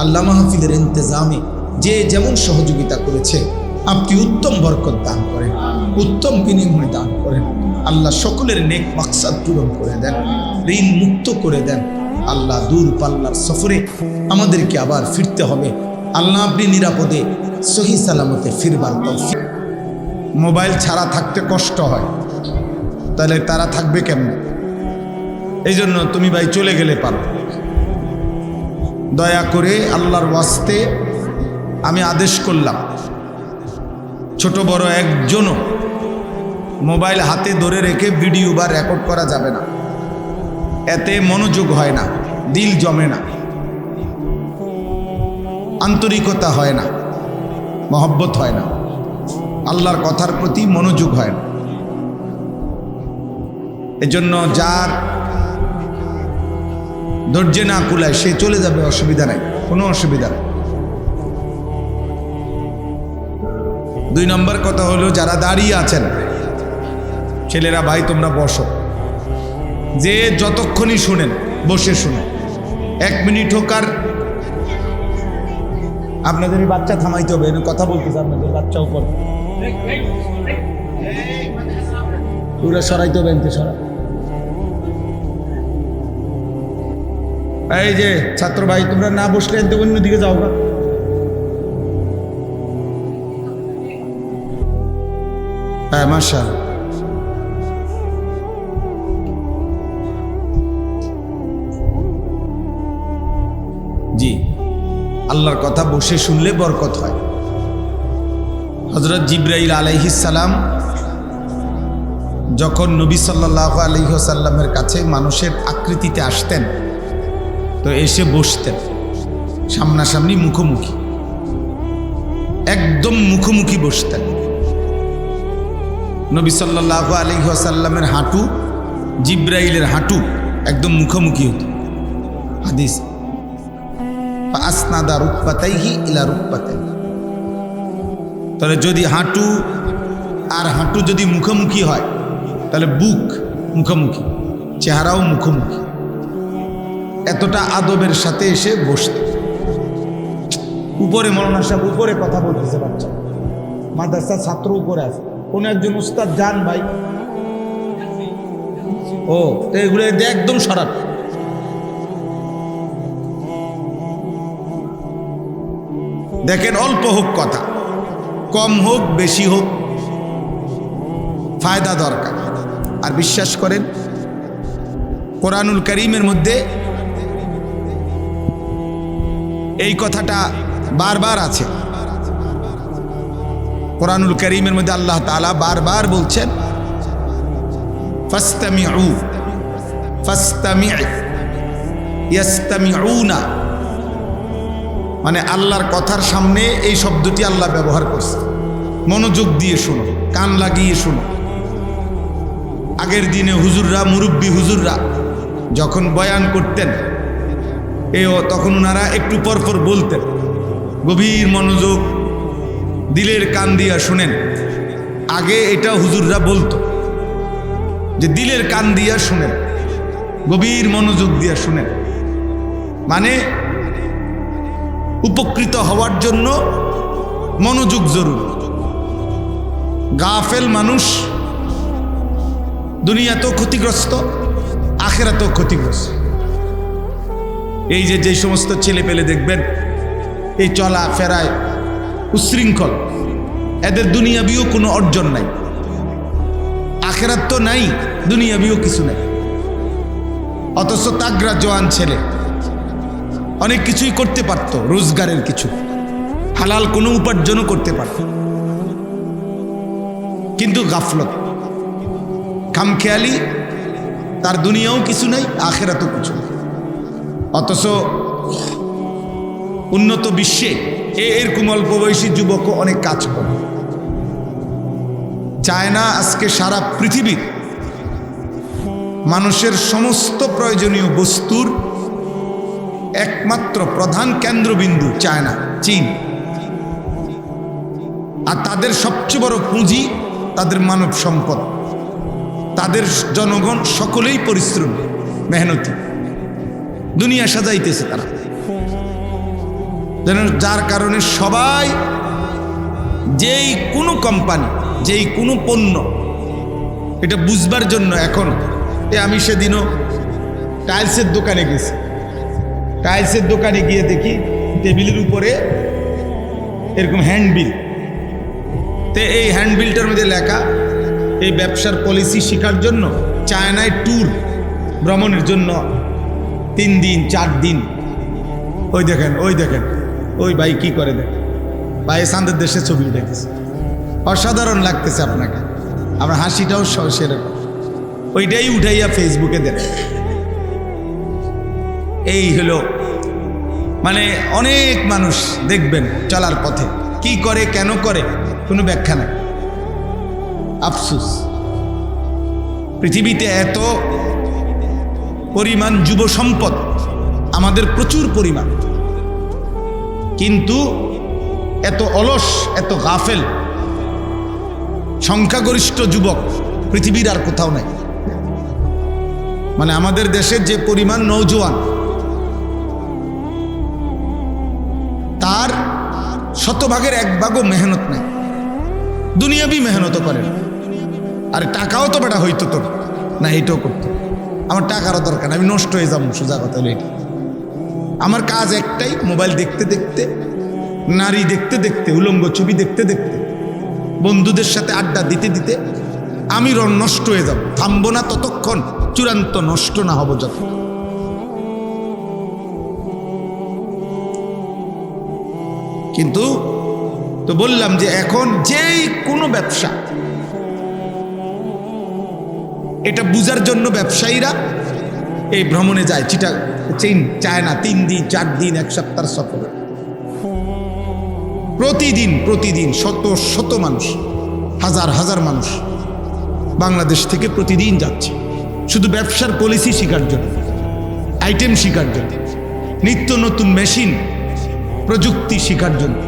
আল্লাহ মাহফিলের ইন্তজামে যে যেমন সহযোগিতা করেছে আপনি উত্তম বরকত দান করেন, উত্তম বিনিময় দান করেন। আল্লাহ, সকলের নেক মাকসাদ পূরণ করে দেন, ঋণ মুক্ত করে দেন। আল্লাহ, দূর পাল্লার সফরে আমাদেরকে আবার ফিরতে হবে। আল্লাহ, আপনি নিরাপদে সহি সালামতে ফিরবার তৌফিক। মোবাইল ছাড়া থাকতে কষ্ট হয়, তাহলে তারা থাকবে কেমন? এই জন্য তুমি ভাই চলে গেলে পারো। দয়া করে আল্লাহর ওয়াস্তে আমি আদেশ করলাম, ছোট বড় একজনও মোবাইল হাতে ধরে রেখে ভিডিও বা রেকর্ড করা যাবে না। এতে মনোযোগ হয় না, দিল জমে না, আন্তরিকতা হয় না, মহব্বত হয় না, আল্লাহর কথার প্রতি মনোযোগ হয় না। এজন্য যার ধৈর্যে না কুলায় সে চলে যাবে, অসুবিধা নাই, কোনো অসুবিধা নেই। 2 নম্বর কথা হলো, যারা দাঁড়িয়ে আছেন ছেলেরা, ভাই তোমরা বসো। যে যতক্ষণই শুনেন বসে শুনেন, 1 মিনিট হোক। আর আপনাদের বাচ্চা থামাইতে হবে, কথা বলতেছে আপনাদের বাচ্চা উপর পুরো সরাইতে হবে, এনতে সরা। এই যে ছাত্র ভাই, তোমরা না বসলে এনতে অন্যদিকে যাও না। হ্যাঁ, মাশাআল্লাহ। জি, আল্লাহর কথা বসে শুনলে বরকত হয়। হযরত জিবরাইল আলাইহিস সালাম যখন নবী সাল্লাল্লাহু আলাইহি ওয়াসাল্লামের কাছে মানুষের আকৃতিতে আসতেন, তো এসে বসতেন সামনাসামনি, মুখোমুখি, একদম মুখোমুখি বসতেন। নবী সাল্লাল্লাহু আলাইহি ওয়াসাল্লামের হাঁটু জিবরাইলের হাঁটু একদম মুখোমুখি হতো। হাদিস, আসনাদা রুকবাতাইহি ইলা রুকবাতাইহি। তাহলে যদি হাঁটু আর হাঁটু যদি মুখোমুখি হয়, তাহলে বুক মুখোমুখি, চেহারাও মুখোমুখি। এতটা আদবের সাথে এসে বসতে। উপরে মৌলানা সাহেব উপরে কথা বলতেছে, বাচ্চা মাদ্রাসার ছাত্র উপরে আছে, কোন একজন উস্তাদ যান ভাই। ও তো এগুলো একদম সরাট। দেখেন, অল্প হোক কথা, কম হোক বেশি হোক, ফায়দা দরকার। আর বিশ্বাস করেন, কোরআনুল কারীমের মধ্যে এই কথাটা বারবার আছে। কোরআনুল কারীমের মধ্যে আল্লাহ তাআলা বারবার বলছেন, ফাসতামিউ ফাসতামি' ইয়াসতামিউনা, মানে আল্লাহর কথার সামনে এই শব্দটি আল্লাহ ব্যবহার করছে। মনোযোগ দিয়ে শোনো, কান লাগিয়ে শোনো। আগের দিনে হুজুররা, মুরব্বী হুজুররা যখন বয়ান করতেন, তখন ওনারা একটু পরপর বলতেন, গভীর মনোযোগ, দিলের কান দিয়া শুনেন। আগে এটা হুজুররা বলতো যে দিলের কান দিয়া শুনেন, গভীর মনোযোগ দিয়া শুনেন। মানে উপকৃত হওয়ার জন্য মনোযোগ জরুরি। গাফেল মানুষ দুনিয়াতেও ক্ষতিগ্রস্ত, আখিরাতেও ক্ষতিগ্রস্ত। এই যে সমস্ত ছেলে পেলে দেখবেন এই চলা ফেরায় উশৃঙ্খল, এদের দুনিয়াবিও কোনো অর্জন নাই, আখিরাত তো নাই, দুনিয়াবিও কিছু নাই। অথচ তাগড়া জওয়ান ছেলে অনেক কিছুই করতে পারত, রোজগারের কিছু হালাল কোনো উপার্জনও করতে পারত, কিন্তু গাফলত, খামখেয়ালি, তার দুনিয়াও কিছু নাই, আখেরাতও কিছু নেই। অথচ উন্নত বিশ্বে এরকম অল্প বয়সী যুবকও অনেক কাজ করে। চায়না আজকে সারা পৃথিবীর মানুষের সমস্ত প্রয়োজনীয় বস্তুর একমাত্র প্রধান কেন্দ্রবিন্দু চায়না, চীন। আর তাদের সবচেয়ে বড় পুঁজি তাদের মানব সম্পদ, তাদের জনগণ সকলেই পরিশ্রমী, মেহনতি, দুনিয়া সাজাইতেছে তারা। যার কারণে সবাই যেই কোনো কোম্পানি, যেই কোনো পণ্য, এটা বুঝবার জন্য এখন আমি সেদিনও টাইলসের দোকানে গেছি। টাইলসের দোকানে গিয়ে দেখি টেবিলের উপরে এরকম হ্যান্ডবিল। তো এই হ্যান্ডবিলটার মধ্যে লেখা এই ব্যবসার পলিসি শেখার জন্য চায়নায় ট্যুর ভ্রমণের জন্য 3 দিন 4 দিন। ওই দেখেন ওই ভাই কি করে দেখ ভাই, সান্দের দেশে ছবি উঠেছে, অসাধারণ লাগতেছে আপনাকে, আমার হাসিটাও সেরকম। ওইটাই উঠাইয়া ফেসবুকে দেন। এই হলো মানে অনেক মানুষ দেখবেন চলার পথে কি করে, কেন করে, কোনো ব্যাখ্যা নাই। আফসোস, পৃথিবীতে এত পরিমাণ যুব সম্পদ, আমাদের প্রচুর পরিমাণ, কিন্তু এত অলস, এত গাফেল সংখ্যাগরিষ্ঠ যুবক পৃথিবীর আর কোথাও নাই। মানে আমাদের দেশের যে পরিমাণ নওজোয়ান, তার 100 ভাগের 1 ভাগও মেহনত নেই, দুনিয়াবি মেহনত করে। আর টাকাও তো বেটা হইতো তোর না, এইটাও করতো। আমার টাকারও দরকার, আমি নষ্ট হয়ে যাবো, সোজা কথা হলো এটা। আমার কাজ একটাই, মোবাইল দেখতে দেখতে, নারী দেখতে দেখতে, উলঙ্গ ছবি দেখতে দেখতে, বন্ধুদের সাথে আড্ডা দিতে দিতে আমি নষ্ট হয়ে যাব। থামবো না ততক্ষণ চূড়ান্ত নষ্ট না হব যত। কিন্তু তো বললাম যে এখন যেই কোনো ব্যবসা, এটা বুঝার জন্য ব্যবসায়ীরা এই ভ্রমণে যায়। চীন, চায়না 3 দিন 4 দিন 1 সপ্তাহ সফর। প্রতিদিন শত মানুষ, হাজার মানুষ বাংলাদেশ থেকে প্রতিদিন যাচ্ছে শুধু ব্যবসার পলিসি শেখার জন্য, আইটেম শেখার জন্য, নিত্য নতুন মেশিন প্রযুক্তি শেখার জন্য।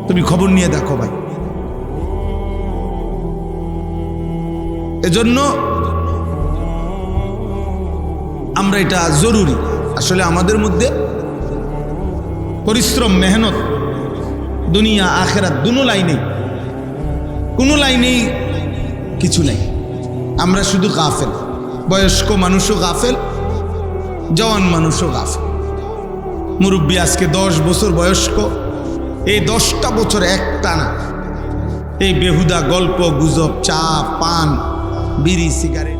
তুমি খবর নিয়ে দেখো ভাই। এজন্য আমরা, এটা জরুরি আসলে আমাদের মধ্যে পরিশ্রম, মেহনত, দুনিয়া আখেরাত দুনো লাইনেই, কোনো লাইনেই কিছু নাই। আমরা শুধু গাফেল, বয়স্ক মানুষও গাফেল, জওয়ান মানুষও গাফেল। মুরব্বী আজকে 10 বছর বয়স্ক, এই 10টা বছর একটানা এই বেহুদা গল্প গুজব, চা পান, বিড়ি সিগারেট